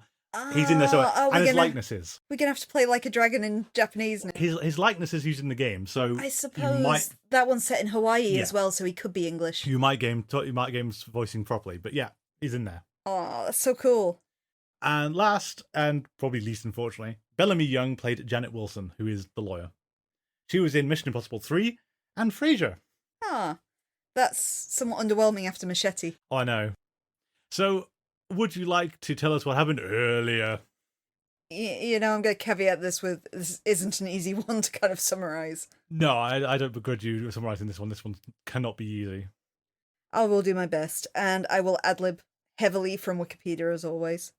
He's in there somewhere. And his likenesses. We're going to have to play Like a Dragon in Japanese now. His likeness is used in the game, so I suppose that one's set in Hawaii as well, so he could be English. You might game voicing properly, but yeah, he's in there. Oh, that's so cool. And last, and probably least unfortunately, Bellamy Young played Janet Wilson, who is the lawyer. She was in Mission Impossible 3 and Frasier. Ah, that's somewhat underwhelming after Machete. I know. So, would you like to tell us what happened earlier? I'm going to caveat this with, this isn't an easy one to kind of summarise. No, I don't begrudge you summarising this one. This one cannot be easy. I will do my best, and I will ad-lib heavily from Wikipedia as always.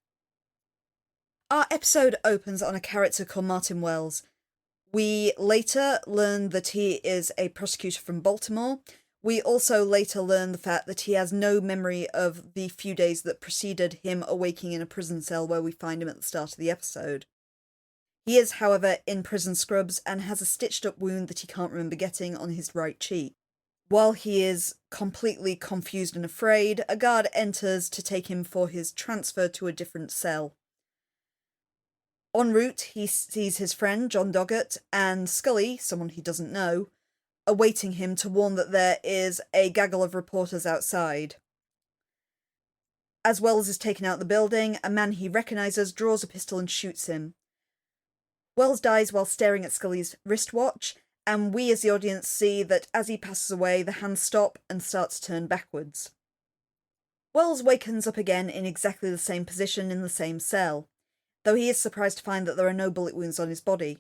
Our episode opens on a character called Martin Wells. We later learn that he is a prosecutor from Baltimore. We also later learn the fact that he has no memory of the few days that preceded him awaking in a prison cell where we find him at the start of the episode. He is, however, in prison scrubs and has a stitched-up wound that he can't remember getting on his right cheek. While he is completely confused and afraid, a guard enters to take him for his transfer to a different cell. En route, he sees his friend, John Doggett, and Scully, someone he doesn't know, awaiting him to warn that there is a gaggle of reporters outside. As Wells is taken out of the building, a man he recognises draws a pistol and shoots him. Wells dies while staring at Scully's wristwatch, and we as the audience see that as he passes away, the hands stop and start to turn backwards. Wells wakens up again in exactly the same position in the same cell, though he is surprised to find that there are no bullet wounds on his body.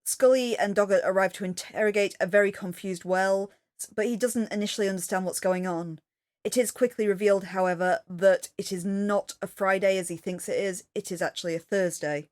Scully and Doggett arrive to interrogate a very confused Wells, but he doesn't initially understand what's going on. It is quickly revealed, however, that it is not a Friday as he thinks it is actually a Thursday.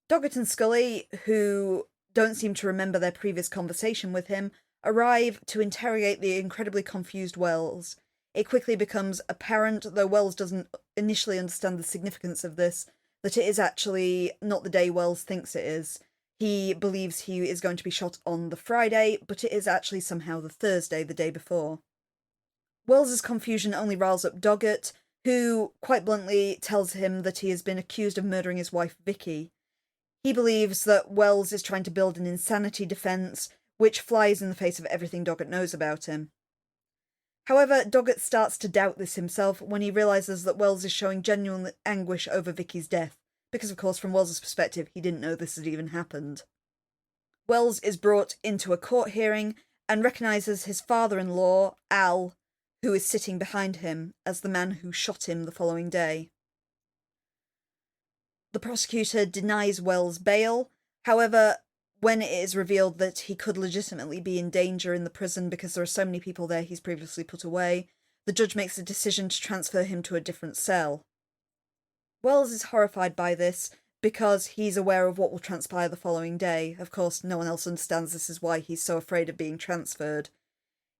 Doggett and Scully, who don't seem to remember their previous conversation with him, arrive to interrogate the incredibly confused Wells. It quickly becomes apparent, though Wells doesn't initially understand the significance of this, that it is actually not the day Wells thinks it is. He believes he is going to be shot on the Friday, but it is actually somehow the Thursday, the day before. Wells's confusion only riles up Doggett, who quite bluntly tells him that he has been accused of murdering his wife Vicky. He believes that Wells is trying to build an insanity defence, which flies in the face of everything Doggett knows about him. However, Doggett starts to doubt this himself when he realises that Wells is showing genuine anguish over Vicky's death, because of course from Wells's perspective he didn't know this had even happened. Wells is brought into a court hearing and recognises his father-in-law, Al, who is sitting behind him, as the man who shot him the following day. The prosecutor denies Wells bail. However, when it is revealed that he could legitimately be in danger in the prison because there are so many people there he's previously put away, the judge makes a decision to transfer him to a different cell. Wells is horrified by this because he's aware of what will transpire the following day. Of course, no one else understands this is why he's so afraid of being transferred.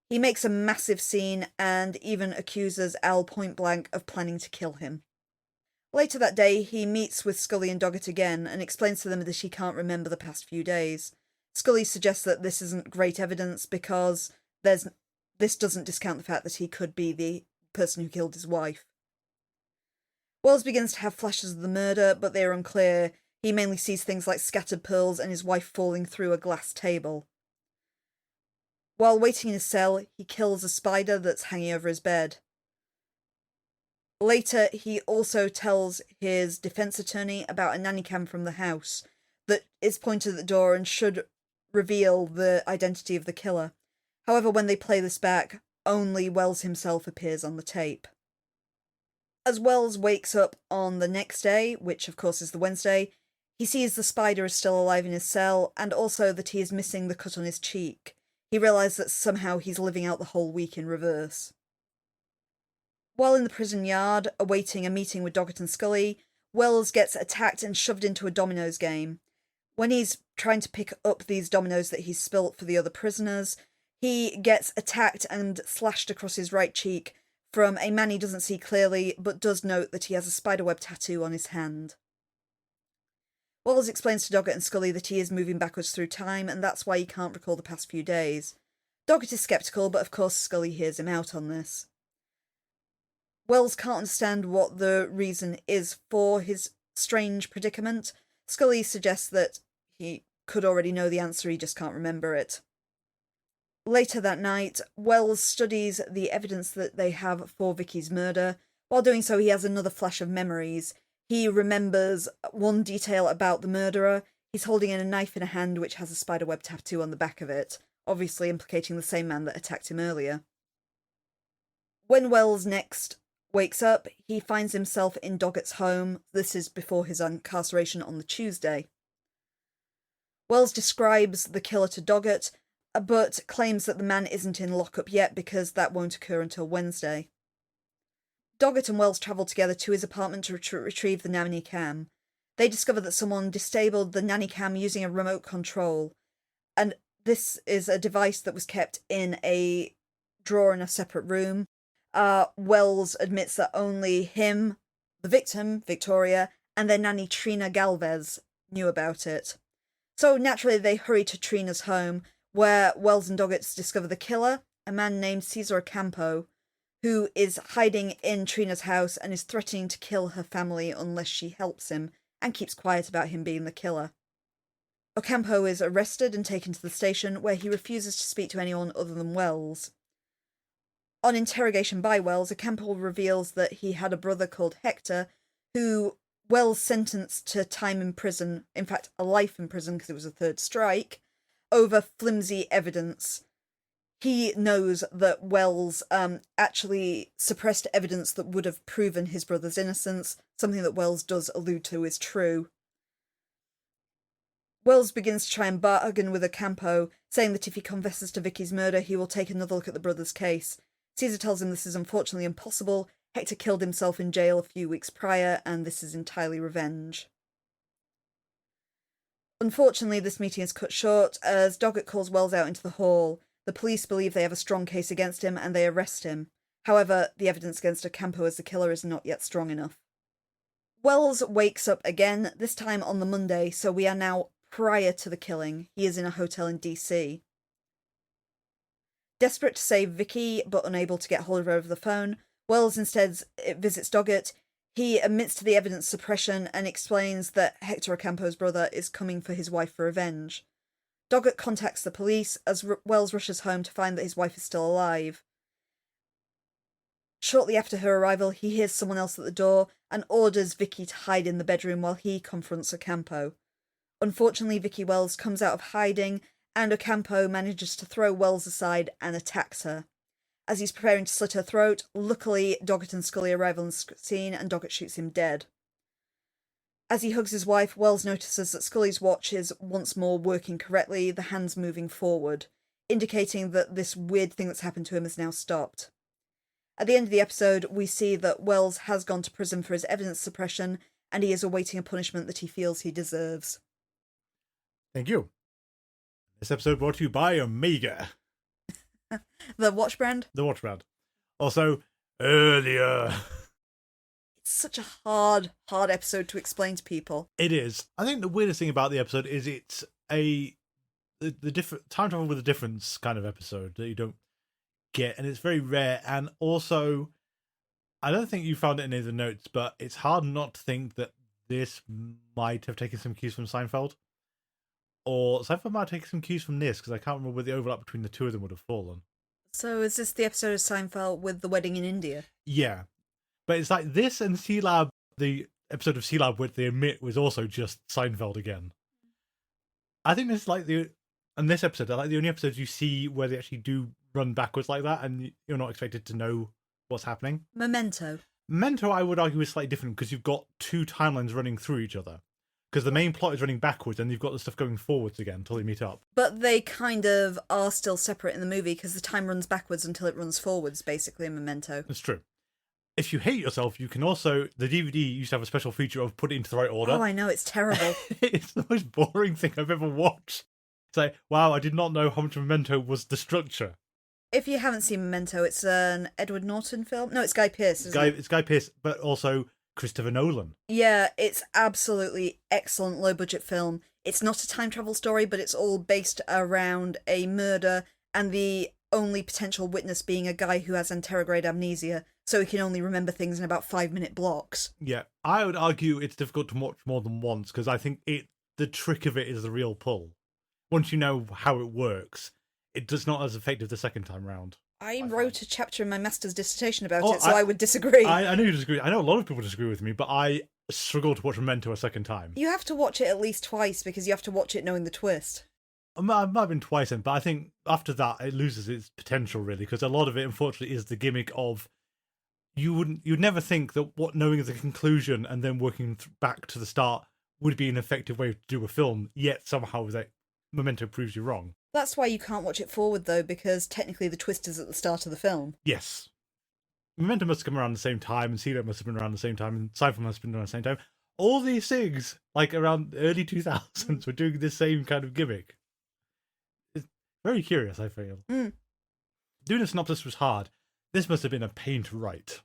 He makes a massive scene and even accuses Al point blank of planning to kill him. Later that day, he meets with Scully and Doggett again and explains to them that he can't remember the past few days. Scully suggests that this isn't great evidence because this doesn't discount the fact that he could be the person who killed his wife. Wells begins to have flashes of the murder, but they are unclear. He mainly sees things like scattered pearls and his wife falling through a glass table. While waiting in his cell, he kills a spider that's hanging over his bed. Later, he also tells his defense attorney about a nanny cam from the house that is pointed at the door and should reveal the identity of the killer. However, when they play this back, only Wells himself appears on the tape. As Wells wakes up on the next day, which of course is the Wednesday, he sees the spider is still alive in his cell and also that he is missing the cut on his cheek. He realises that somehow he's living out the whole week in reverse. While in the prison yard, awaiting a meeting with Doggett and Scully, Wells gets attacked and shoved into a dominoes game. When he's trying to pick up these dominoes that he's spilt for the other prisoners, he gets attacked and slashed across his right cheek from a man he doesn't see clearly, but does note that he has a spiderweb tattoo on his hand. Wells explains to Doggett and Scully that he is moving backwards through time, and that's why he can't recall the past few days. Doggett is sceptical, but of course Scully hears him out on this. Wells can't understand what the reason is for his strange predicament. Scully suggests that he could already know the answer, he just can't remember it. Later that night, Wells studies the evidence that they have for Vicky's murder. While doing so, he has another flash of memories. He remembers one detail about the murderer. He's holding a knife in a hand which has a spiderweb tattoo on the back of it, obviously implicating the same man that attacked him earlier. When Wells next wakes up, he finds himself in Doggett's home. This is before his incarceration on the Tuesday. Wells describes the killer to Doggett, but claims that the man isn't in lockup yet because that won't occur until Wednesday. Doggett and Wells travel together to his apartment to retrieve the nanny cam. They discover that someone disabled the nanny cam using a remote control, and this is a device that was kept in a drawer in a separate room. Wells admits that only him, the victim, Victoria, and their nanny Trina Galvez knew about it. So naturally they hurry to Trina's home, where Wells and Doggett discover the killer, a man named Cesar Ocampo, who is hiding in Trina's house and is threatening to kill her family unless she helps him, and keeps quiet about him being the killer. Ocampo is arrested and taken to the station, where he refuses to speak to anyone other than Wells. On interrogation by Wells, Ocampo reveals that he had a brother called Hector, who Wells sentenced to time in prison, in fact a life in prison because it was a third strike, over flimsy evidence. He knows that Wells actually suppressed evidence that would have proven his brother's innocence, something that Wells does allude to is true. Wells begins to try and bargain with Ocampo, saying that if he confesses to Vicky's murder, he will take another look at the brother's case. Caesar tells him this is unfortunately impossible. Hector killed himself in jail a few weeks prior, and this is entirely revenge. Unfortunately, this meeting is cut short, as Doggett calls Wells out into the hall. The police believe they have a strong case against him, and they arrest him. However, the evidence against Ocampo as the killer is not yet strong enough. Wells wakes up again, this time on the Monday, so we are now prior to the killing. He is in a hotel in DC. Desperate to save Vicky, but unable to get hold of her over the phone, Wells instead visits Doggett. He admits to the evidence suppression and explains that Hector Ocampo's brother is coming for his wife for revenge. Doggett contacts the police as Wells rushes home to find that his wife is still alive. Shortly after her arrival, he hears someone else at the door and orders Vicky to hide in the bedroom while he confronts Ocampo. Unfortunately, Vicky Wells comes out of hiding, and Ocampo manages to throw Wells aside and attacks her. As he's preparing to slit her throat, luckily Doggett and Scully arrive on the scene and Doggett shoots him dead. As he hugs his wife, Wells notices that Scully's watch is once more working correctly, the hands moving forward, indicating that this weird thing that's happened to him has now stopped. At the end of the episode, we see that Wells has gone to prison for his evidence suppression, and he is awaiting a punishment that he feels he deserves. Thank you. This episode brought to you by Omega. The watch brand? The watch brand. Also, earlier. It's such a hard episode to explain to people. It is. I think the weirdest thing about the episode is it's the different time travel with a difference kind of episode that you don't get, and it's very rare. And also, I don't think you found it in any of the notes, but it's hard not to think that this might have taken some cues from Seinfeld. Or Seinfeld might have taken some cues from this, because I can't remember where the overlap between the two of them would have fallen. So is this the episode of Seinfeld with the wedding in India? Yeah. But it's like this and Sealab, the episode of Sealab which they admit was also just Seinfeld again. I think this is like this episode, I like the only episodes you see where they actually do run backwards like that and you're not expected to know what's happening. Memento, I would argue, is slightly different because you've got two timelines running through each other. Because the main plot is running backwards and you've got the stuff going forwards again until they meet up. But they kind of are still separate in the movie because the time runs backwards until it runs forwards, basically, in Memento. That's true. If you hate yourself, you can also... The DVD used to have a special feature of put it into the right order. Oh, I know, it's terrible. It's the most boring thing I've ever watched. It's like, wow, I did not know how much Memento was the structure. If you haven't seen Memento, it's an Edward Norton film. No, it's Guy Pearce, isn't it? It's Guy Pearce, but also Christopher Nolan. Yeah, it's absolutely excellent low-budget film. It's not a time travel story, but it's all based around a murder and the only potential witness being a guy who has anterograde amnesia, so he can only remember things in about 5-minute blocks. Yeah, I would argue it's difficult to watch more than once, because I think the trick of it is the real pull. Once you know how it works, it does not as effective the second time round. I wrote a chapter in my master's dissertation about it, so I would disagree. I know you disagree. I know a lot of people disagree with me, but I struggle to watch Memento a second time. You have to watch it at least twice, because you have to watch it knowing the twist. I might have been twice then, but I think after that it loses its potential, really, because a lot of it, unfortunately, is the gimmick of you'd never think that knowing the conclusion and then working back to the start would be an effective way to do a film, yet somehow that Memento proves you wrong. That's why you can't watch it forward, though, because technically the twist is at the start of the film. Yes. Memento must have come around the same time, and Sealab must have been around the same time, and Seinfeld must have been around the same time. All these things, like around early 2000s, were doing the same kind of gimmick. It's very curious, I feel. Doing a synopsis was hard. This must have been a pain to write.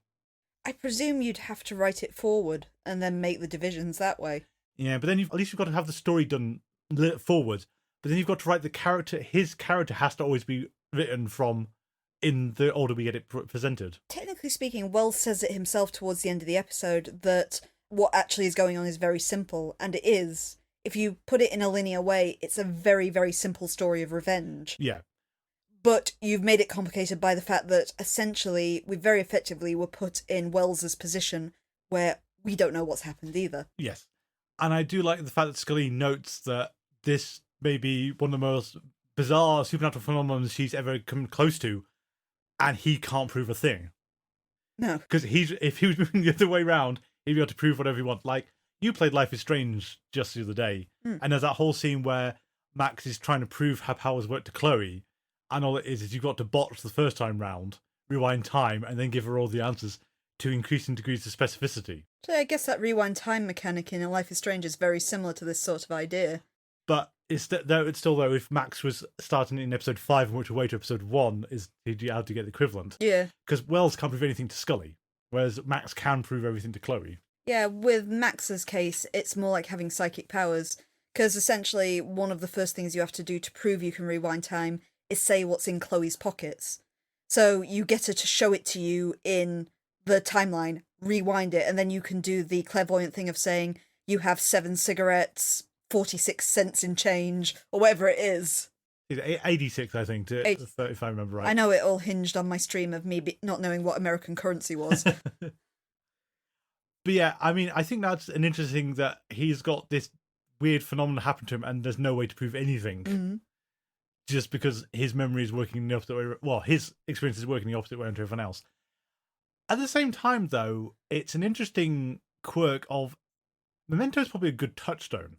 I presume you'd have to write it forward and then make the divisions that way. Yeah, but then at least you've got to have the story done forward. But then you've got to write the character. His character has to always be written from in the order we get it presented. Technically speaking, Wells says it himself towards the end of the episode that what actually is going on is very simple, and it is. If you put it in a linear way, it's a very, very simple story of revenge. Yeah. But you've made it complicated by the fact that essentially we very effectively were put in Wells's position where we don't know what's happened either. Yes. And I do like the fact that Scully notes that this may be one of the most bizarre supernatural phenomena she's ever come close to, and he can't prove a thing. No. Because if he was moving the other way around, he'd be able to prove whatever he wants. Like, you played Life is Strange just the other day, and there's that whole scene where Max is trying to prove how powers work to Chloe, and all it is you've got to botch the first time round, rewind time, and then give her all the answers to increasing degrees of specificity. So I guess that rewind time mechanic in A Life is Strange is very similar to this sort of idea. But it's still though, if Max was starting in episode 5 and worked away to episode 1, is he'd be able to get the equivalent. Yeah. Because Wells can't prove anything to Scully, whereas Max can prove everything to Chloe. Yeah, with Max's case, it's more like having psychic powers, because essentially one of the first things you have to do to prove you can rewind time is say what's in Chloe's pockets. So you get her to show it to you in the timeline, rewind it, and then you can do the clairvoyant thing of saying you have 7 cigarettes, 46 cents in change, or whatever it is. 86, I think, if I remember right. I know it all hinged on my stream of me not knowing what American currency was. But yeah, I mean, I think that's an interesting that he's got this weird phenomenon happen to him and there's no way to prove anything. Just because his memory is working in the opposite way. Well, his experience is working the opposite way to everyone else. At the same time, though, it's an interesting quirk of Memento is probably a good touchstone.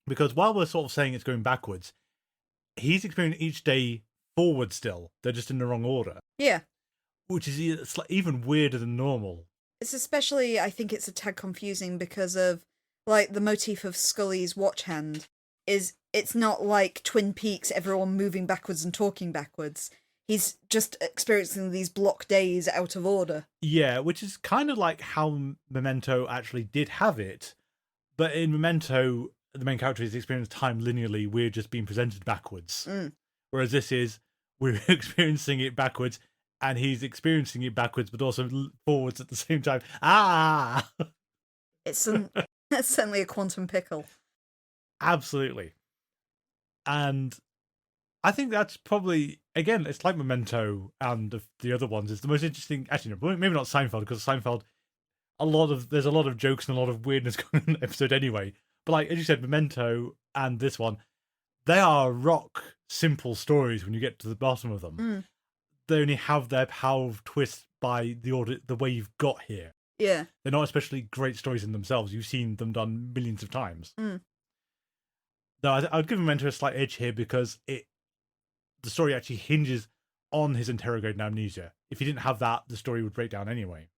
Because while we're sort of saying it's going backwards, he's experiencing each day forward still. They're just in the wrong order. Yeah. Which is even weirder than normal. It's especially, I think it's a tad confusing because of, like, the motif of Scully's watch hand is it's not like Twin Peaks, everyone moving backwards and talking backwards. He's just experiencing these block days out of order. Yeah, which is kind of like how Memento actually did have it. But in Memento, the main character is experiencing time linearly. We're just being presented backwards. Whereas this is, we're experiencing it backwards, and he's experiencing it backwards, but also forwards at the same time. Ah! It's certainly a quantum pickle. Absolutely. And I think that's probably, again, it's like Memento and the other ones. It's the most interesting, actually, no, maybe not Seinfeld, because Seinfeld, there's a lot of jokes and a lot of weirdness going on in the episode anyway. But like, as you said, Memento and this one, they are rock simple stories when you get to the bottom of them. They only have their power of twist by the way you've got here. Yeah. They're not especially great stories in themselves. You've seen them done millions of times. Though I'd give Memento a slight edge here because the story actually hinges on his interrogated amnesia. If he didn't have that, the story would break down anyway.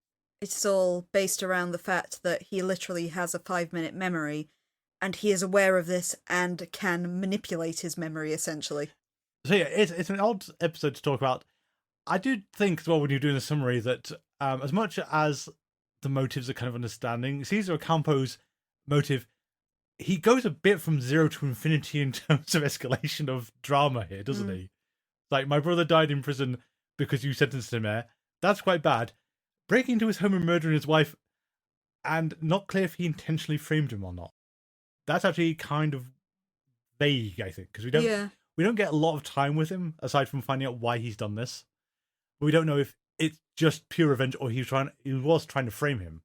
It's all based around the fact that he literally has a 5-minute memory, and he is aware of this and can manipulate his memory, essentially. So yeah, it's an odd episode to talk about. I do think as well when you're doing a summary that as much as the motives are kind of understanding, Cesar Ocampo's motive, he goes a bit from 0 to infinity in terms of escalation of drama here, doesn't he? Like, my brother died in prison because you sentenced him there. That's quite bad. Breaking into his home and murdering his wife, and not clear if he intentionally framed him or not. That's actually kind of vague, I think, because we don't get a lot of time with him aside from finding out why he's done this. But we don't know if it's just pure revenge or he was trying to frame him.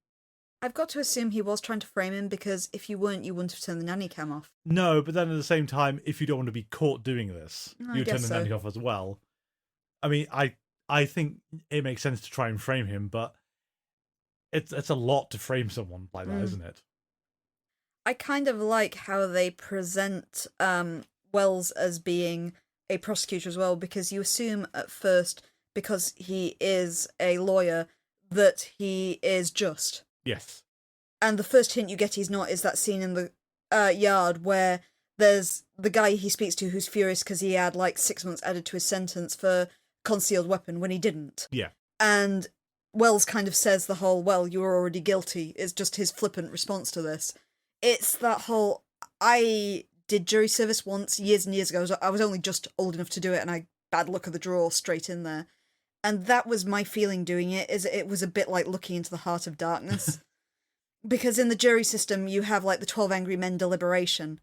I've got to assume he was trying to frame him because if you weren't, you wouldn't have turned the nanny cam off. No, but then at the same time, if you don't want to be caught doing this, you turn the nanny off as well. I mean, I think it makes sense to try and frame him, but it's a lot to frame someone like that, isn't it? I kind of like how they present Wells as being a prosecutor as well, because you assume at first, because he is a lawyer, that he is just. Yes. And the first hint you get he's not is that scene in the yard where there's the guy he speaks to who's furious because he had like 6 months added to his sentence for concealed weapon when he didn't. Yeah. And Wells kind of says the whole, well, you were already guilty, is just his flippant response to this. It's that whole, I did jury service once years and years ago. I was only just old enough to do it, and I bad luck of the draw straight in there. And that was my feeling doing it, is it was a bit like looking into the heart of darkness. Because in the jury system, you have like the 12 Angry Men deliberation.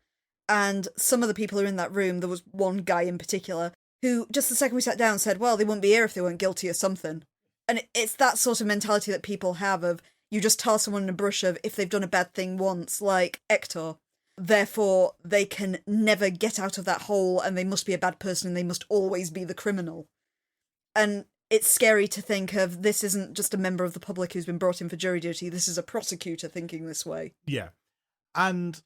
And some of the people who are in that room, there was one guy in particular, who just the second we sat down said, well, they wouldn't be here if they weren't guilty of something. And it's that sort of mentality that people have of, you just tar someone in a brush of if they've done a bad thing once, like Hector. Therefore, they can never get out of that hole and they must be a bad person and they must always be the criminal. And it's scary to think of this isn't just a member of the public who's been brought in for jury duty. This is a prosecutor thinking this way. Yeah. And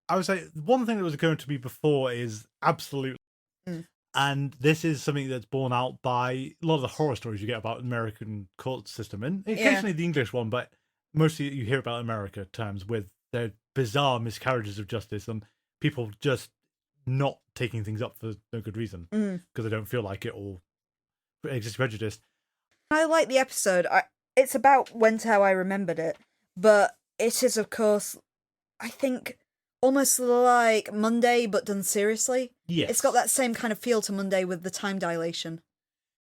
I would say one thing that was going to me before is absolutely. And this is something that's borne out by a lot of the horror stories you get about American court system, and occasionally the English one, but mostly you hear about America terms with their bizarre miscarriages of justice and people just not taking things up for no good reason because they don't feel like it or exist prejudice. I like the episode. It's about Went How I Remembered It, but it is, of course, I think, almost like Monday, but done seriously. Yes. It's got that same kind of feel to Monday with the time dilation.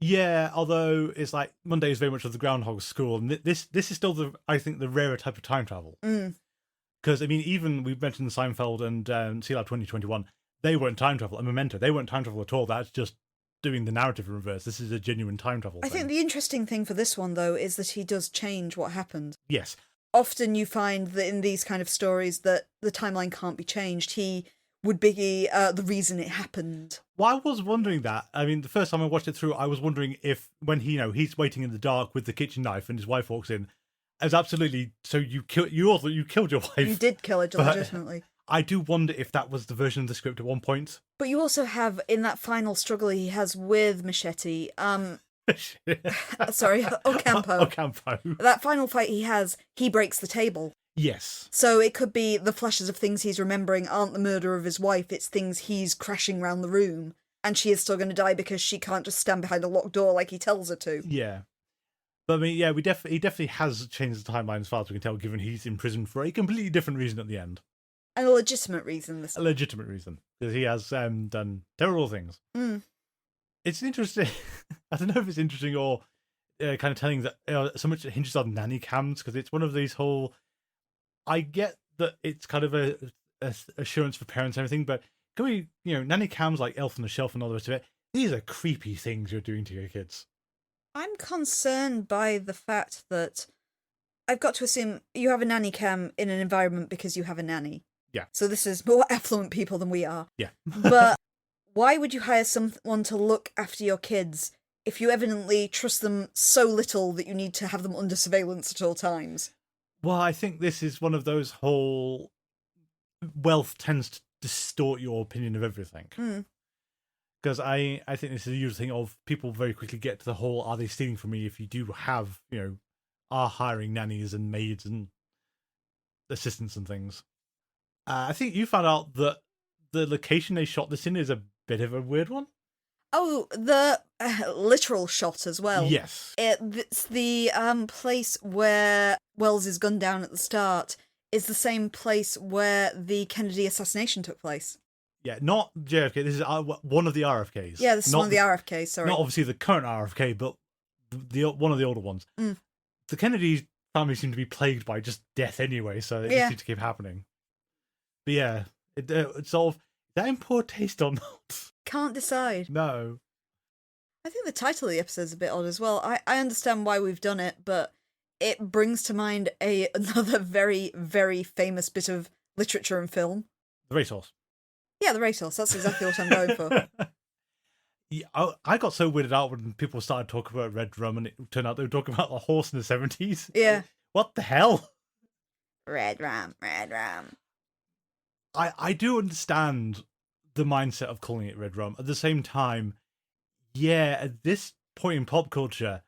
Yeah, although it's like Monday is very much of the Groundhog School, and this is still I think the rarer type of time travel. Because I mean, even we mentioned Seinfeld and Sealab 2021, they weren't time travel, and Memento, they weren't time travel at all. That's just doing the narrative in reverse. This is a genuine time travel. I think the interesting thing for this one though is that he does change what happened. Yes. Often you find that in these kind of stories that the timeline can't be changed. He would be the reason it happened. Well, I was wondering that. I mean, the first time I watched it through, I was wondering if when he's waiting in the dark with the kitchen knife and his wife walks in, as absolutely, so you killed your wife. You did kill her legitimately. I do wonder if that was the version of the script at one point. But you also have, in that final struggle he has with Machete, sorry, Ocampo. That final fight he breaks the table. Yes. So it could be the flashes of things he's remembering aren't the murder of his wife, it's things he's crashing around the room, and she is still going to die because she can't just stand behind a locked door like he tells her to. Yeah. But I mean, yeah, he definitely has changed the timeline as far as we can tell, given he's in prison for a completely different reason at the end. And a legitimate reason. A legitimate reason. Because he has done terrible things. It's interesting. I don't know if it's interesting or kind of telling that so much hinges on nanny cams, because it's one of these whole... I get that it's kind of a assurance for parents and everything, but can we, nanny cams like Elf on the Shelf and all the rest of it, these are creepy things you're doing to your kids. I'm concerned by the fact that I've got to assume you have a nanny cam in an environment because you have a nanny. Yeah. So this is more affluent people than we are. Yeah. But why would you hire someone to look after your kids if you evidently trust them so little that you need to have them under surveillance at all times? Well, I think this is one of those whole wealth tends to distort your opinion of everything. Because I think this is a usual thing of people very quickly get to the whole, are they stealing from me if you do have, are hiring nannies and maids and assistants and things. I think you found out that the location they shot this in is a bit of a weird one. Oh, the literal shot as well. Yes. It's the place where Wells is gunned down at the start is the same place where the Kennedy assassination took place. Yeah, not JFK. This is one of the RFKs. Yeah, this is one of the RFKs, sorry. Not obviously the current RFK, but one of the older ones. The Kennedy family seem to be plagued by just death anyway, so it just seems to keep happening. But yeah, it's sort of, is that in poor taste or not? Can't decide. No. I think the title of the episode is a bit odd as well. I understand why we've done it, but it brings to mind another very, very famous bit of literature and film. The racehorse. Yeah, the racehorse. That's exactly what I'm going for. Yeah, I got so weirded out when people started talking about Redrum and it turned out they were talking about the horse in the 70s. Yeah. What the hell? Redrum. I do understand the mindset of calling it Redrum. At the same time, yeah, at this point in pop culture,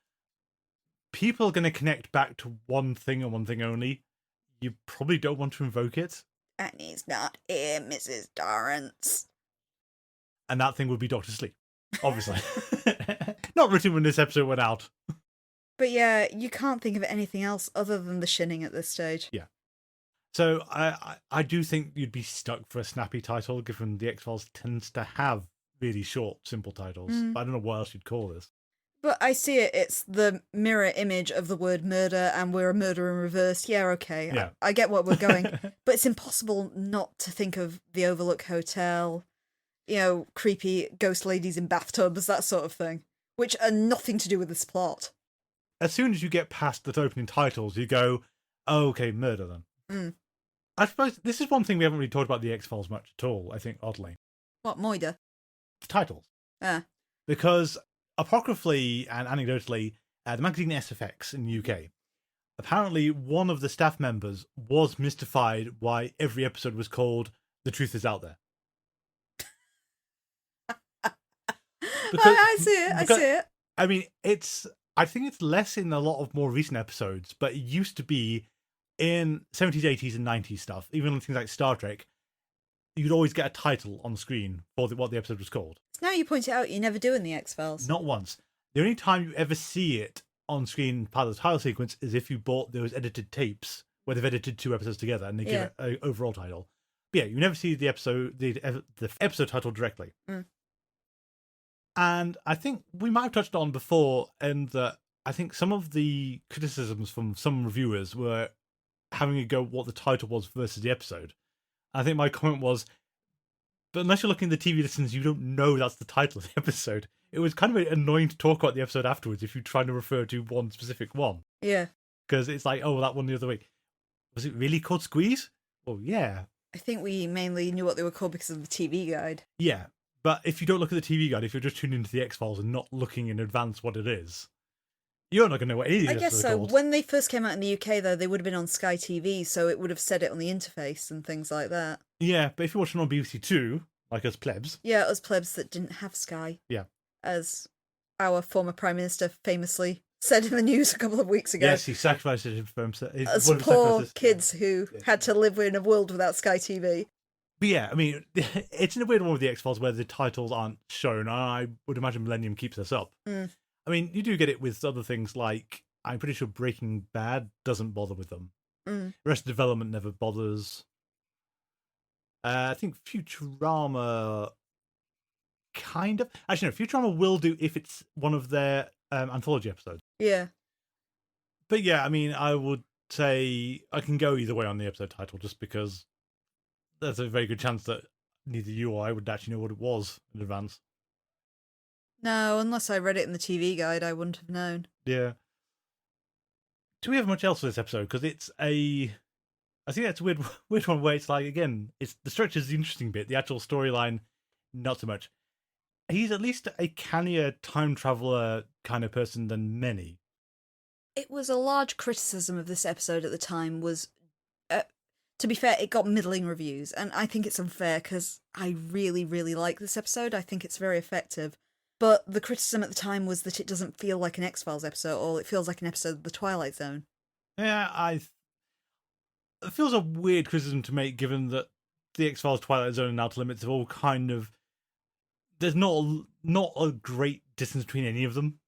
people are going to connect back to one thing and one thing only. You probably don't want to invoke it. And he's not here, Mrs. Dorrance. And that thing would be Dr. Sleep, obviously. Not written when this episode went out. But yeah, you can't think of anything else other than the shinning at this stage. Yeah. So I do think you'd be stuck for a snappy title, given the X-Files tends to have really short, simple titles. But I don't know what else you'd call this. But I see it, it's the mirror image of the word murder, and we're a murder in reverse. Yeah, okay. Yeah. I get what we're going. But it's impossible not to think of the Overlook Hotel, creepy ghost ladies in bathtubs, that sort of thing, which are nothing to do with this plot. As soon as you get past the opening titles, you go, oh, okay, murder then. I suppose this is one thing we haven't really talked about the X-Files much at all, I think, oddly. What, Moida? The titles. Because apocryphally and anecdotally, the magazine SFX in the UK, apparently one of the staff members was mystified why every episode was called The Truth Is Out There. I see it. I mean, I think it's less in a lot of more recent episodes, but it used to be in 70s, 80s, and 90s stuff, even on things like Star Trek, you'd always get a title on screen for what the episode was called. Now you point it out, you never do in the X-Files. Not once. The only time you ever see it on screen, part of the title sequence, is if you bought those edited tapes where they've edited 2 episodes together and they give it an overall title. But yeah, you never see the episode title directly. And I think we might have touched on before, and that I think some of the criticisms from some reviewers were having a go what the title was versus the episode. I think my comment was, but unless you're looking at the TV listens, you don't know that's the title of the episode. It was kind of annoying to talk about the episode afterwards if you're trying to refer to one specific one. Yeah. Because it's like, oh, that one the other week. Was it really called Squeeze? Well, yeah. I think we mainly knew what they were called because of the TV guide. Yeah. But if you don't look at the TV guide, if you're just tuning into the X-Files and not looking in advance what it is, you're not going to know what any of these I guess are so. called. When they first came out in the UK, though, they would have been on Sky TV, so it would have said it on the interface and things like that. Yeah, but if you're watching on BBC Two, like us plebs. Yeah, us plebs that didn't have Sky. Yeah. As our former Prime Minister famously said in the news a couple of weeks ago. Yes, he sacrificed his as poor kids who had to live in a world without Sky TV. But yeah, I mean, it's in a weird one with the X-Files where the titles aren't shown, and I would imagine Millennium keeps this up. I mean, you do get it with other things like, I'm pretty sure Breaking Bad doesn't bother with them. Arrested Development never bothers. I think Futurama kind of... Actually, no, Futurama will do if it's one of their anthology episodes. Yeah. But yeah, I mean, I would say I can go either way on the episode title just because there's a very good chance that neither you or I would actually know what it was in advance. No, unless I read it in the TV guide, I wouldn't have known. Yeah. Do we have much else for this episode? Because I think that's a weird one where it's like, again, it's the structure is the interesting bit. The actual storyline, not so much. He's at least a cannier time traveler kind of person than many. It was a large criticism of this episode at the time was, to be fair, it got middling reviews. And I think it's unfair because I really, really like this episode. I think it's very effective. But the criticism at the time was that it doesn't feel like an X-Files episode, or it feels like an episode of The Twilight Zone. Yeah, it feels a weird criticism to make, given that the X-Files, Twilight Zone, and Outer Limits have all kind of... There's not a great distance between any of them.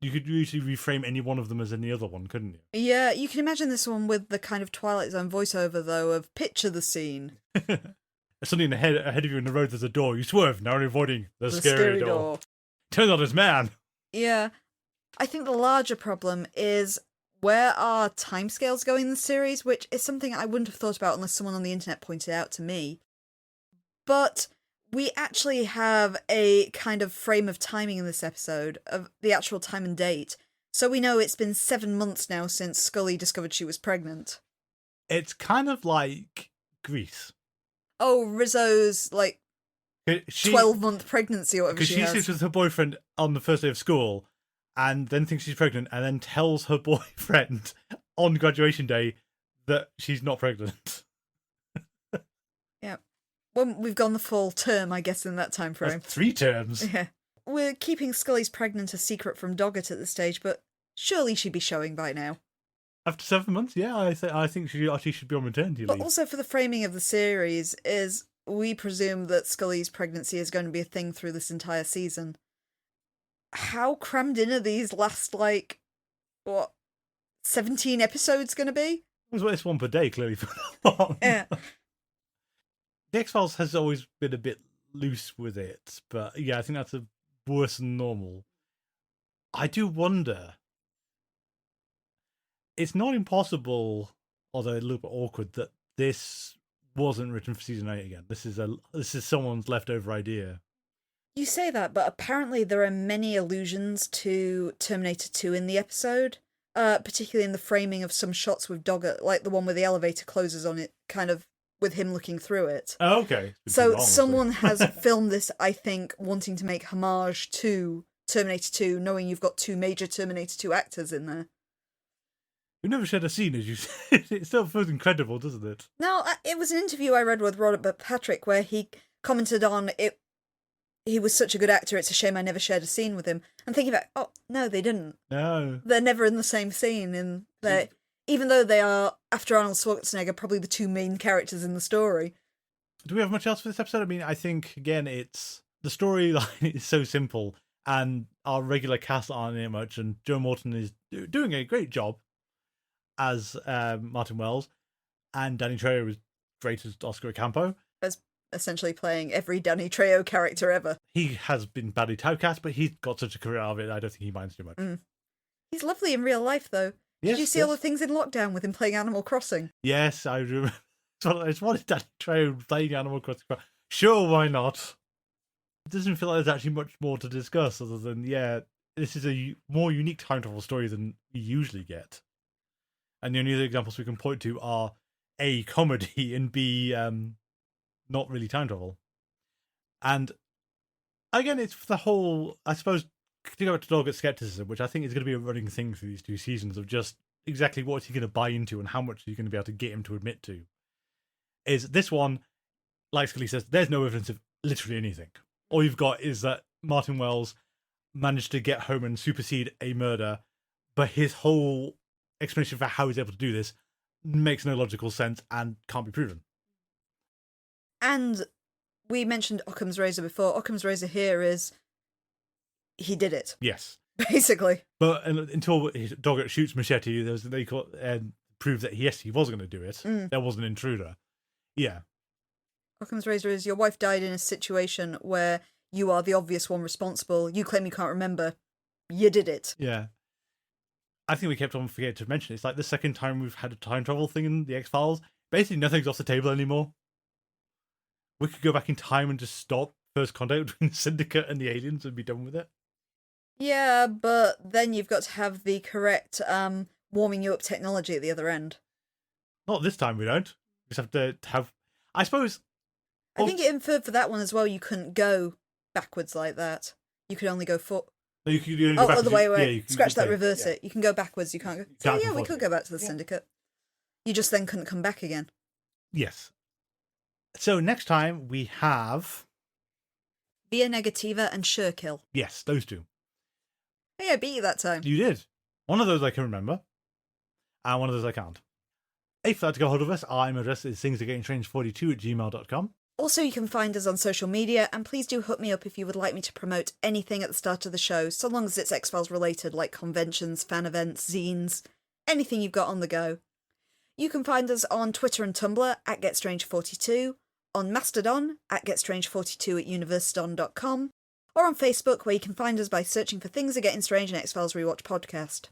You could usually reframe any one of them as any other one, couldn't you? Yeah, you can imagine this one with the kind of Twilight Zone voiceover, though, of picture the scene. Suddenly ahead of you in the road there's a door. You swerve, now you're avoiding the scary door. Turns out it's man. Yeah. I think the larger problem is where are timescales going in the series, which is something I wouldn't have thought about unless someone on the internet pointed out to me. But we actually have a kind of frame of timing in this episode of the actual time and date. So we know it's been 7 months now since Scully discovered she was pregnant. It's kind of like Grease. Oh, Rizzo's, 12-month pregnancy or whatever she has. Because she sleeps with her boyfriend on the first day of school and then thinks she's pregnant and then tells her boyfriend on graduation day that she's not pregnant. Yeah. Well, we've gone the full term, I guess, in that time frame. That's 3 terms. Yeah. we're keeping Scully's pregnant a secret from Doggett at this stage, but surely she'd be showing by now. After 7 months, yeah, I think she actually should be on maternity leave. But also for the framing of the series is we presume that Scully's pregnancy is going to be a thing through this entire season. How crammed in are these last, 17 episodes going to be? It's one per day, clearly, for that long. Yeah. The X-Files has always been a bit loose with it, but yeah, I think that's worse than normal. I do wonder. It's not impossible, although a little bit awkward, that this wasn't written for season 8 again. This is someone's leftover idea. You say that, but apparently there are many allusions to Terminator 2 in the episode, particularly in the framing of some shots with Doggett, like the one where the elevator closes on it, kind of with him looking through it. Oh, okay. So someone has filmed this, I think, wanting to make homage to Terminator 2, knowing you've got 2 major Terminator 2 actors in there. We've never shared a scene, as you said. It still feels incredible, doesn't it? No, it was an interview I read with Robert Patrick where he commented on it. He was such a good actor, it's a shame I never shared a scene with him. I'm thinking about, oh, no, they didn't. No. They're never in the same scene. Even though they are, after Arnold Schwarzenegger, probably the 2 main characters in the story. Do we have much else for this episode? I mean, I think, again, it's the storyline is so simple, and our regular cast aren't in it much, and Joe Morton is doing a great job as Martin Wells, and Danny Trejo is great as Oscar Ocampo. As essentially playing every Danny Trejo character ever. He has been badly typecast, but he's got such a career out of it, I don't think he minds too much. He's lovely in real life, though. Yes, Did you see all the things in lockdown with him playing Animal Crossing? Yes, I remember. It's what is Danny Trejo playing Animal Crossing? Sure, why not? It doesn't feel like there's actually much more to discuss other than, yeah, this is a more unique time travel story than we usually get. And the only other examples we can point to are A, comedy, and B, not really time travel. And again, it's the whole, I suppose, to go back to Doggett's skepticism, which I think is going to be a running thing through these 2 seasons of just exactly what is he going to buy into and how much are you going to be able to get him to admit to. Is this one, like Scully says, there's no evidence of literally anything. All you've got is that Martin Wells managed to get home and supersede a murder, but his whole explanation for how he's able to do this makes no logical sense and can't be proven. And we mentioned Occam's razor before. Occam's razor here is he did it. Yes. Basically. But until Doggett shoots Machete, they prove that yes, he was going to do it. There was an intruder. Yeah. Occam's razor is your wife died in a situation where you are the obvious one responsible. You claim you can't remember. You did it. Yeah. I think we kept on forgetting to mention it's like the second time we've had a time travel thing in the X-Files. Basically, nothing's off the table anymore. We could go back in time and just stop first contact between the Syndicate and the aliens and be done with it. Yeah, but then you've got to have the correct warming you up technology at the other end. Not this time, we don't. We just have to have... I suppose... I think it inferred for that one as well you couldn't go backwards like that. You could only go forward. No, you could only go backwards. Other way, yeah, scratch that, reverse it. You can go backwards, you can't go... So Can't yeah, we could go back to the Syndicate. You just then couldn't come back again. Yes. So next time we have... Via Negativa and Sherkill. Yes, those 2. Hey, I beat you that time. You did. One of those I can remember, and one of those I can't. If you'd like to get hold of us, our email address is thingsargettingstrange42@gmail.com. Also, you can find us on social media, and please do hook me up if you would like me to promote anything at the start of the show, so long as it's X-Files related, like conventions, fan events, zines, anything you've got on the go. You can find us on Twitter and Tumblr at GetStrange42, on Mastodon at GetStrange42@universedon.com, or on Facebook, where you can find us by searching for Things Are Getting Strange and X-Files Rewatch podcast.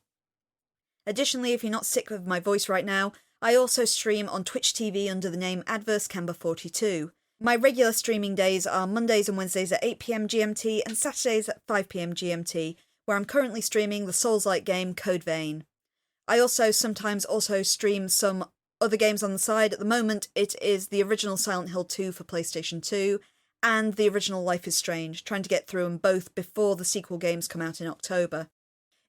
Additionally, if you're not sick of my voice right now, I also stream on Twitch TV under the name AdverseCamber42. My regular streaming days are Mondays and Wednesdays at 8pm GMT and Saturdays at 5pm GMT, where I'm currently streaming the Souls-like game Code Vein. I also sometimes stream some other games on the side. At the moment, it is the original Silent Hill 2 for PlayStation 2 and the original Life is Strange, trying to get through them both before the sequel games come out in October.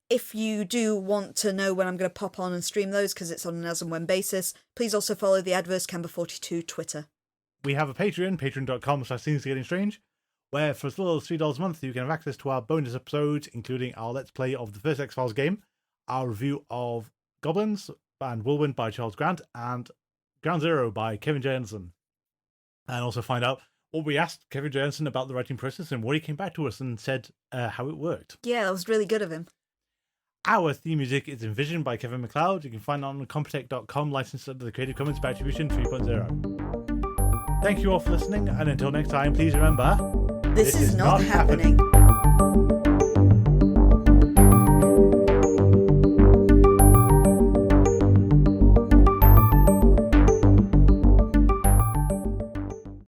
If you do want to know when I'm going to pop on and stream those, because it's on an as and when basis, please also follow the AdverseCamber42 Twitter. We have a Patreon, patreon.com/thingsargettingstrange, where for as little as $3 a month, you can have access to our bonus episodes, including our Let's Play of the first X-Files game, our review of Goblins and Whirlwind by Charles Grant, and Ground Zero by Kevin J. Anderson. And also find out what we asked Kevin J. Anderson about the writing process and what he came back to us and said how it worked. Yeah, that was really good of him. Our theme music is Envision by Kevin MacLeod. You can find it on Compotech.com, licensed under the Creative Commons by Attribution 3.0. Thank you all for listening, and until next time, please remember, this is not happening.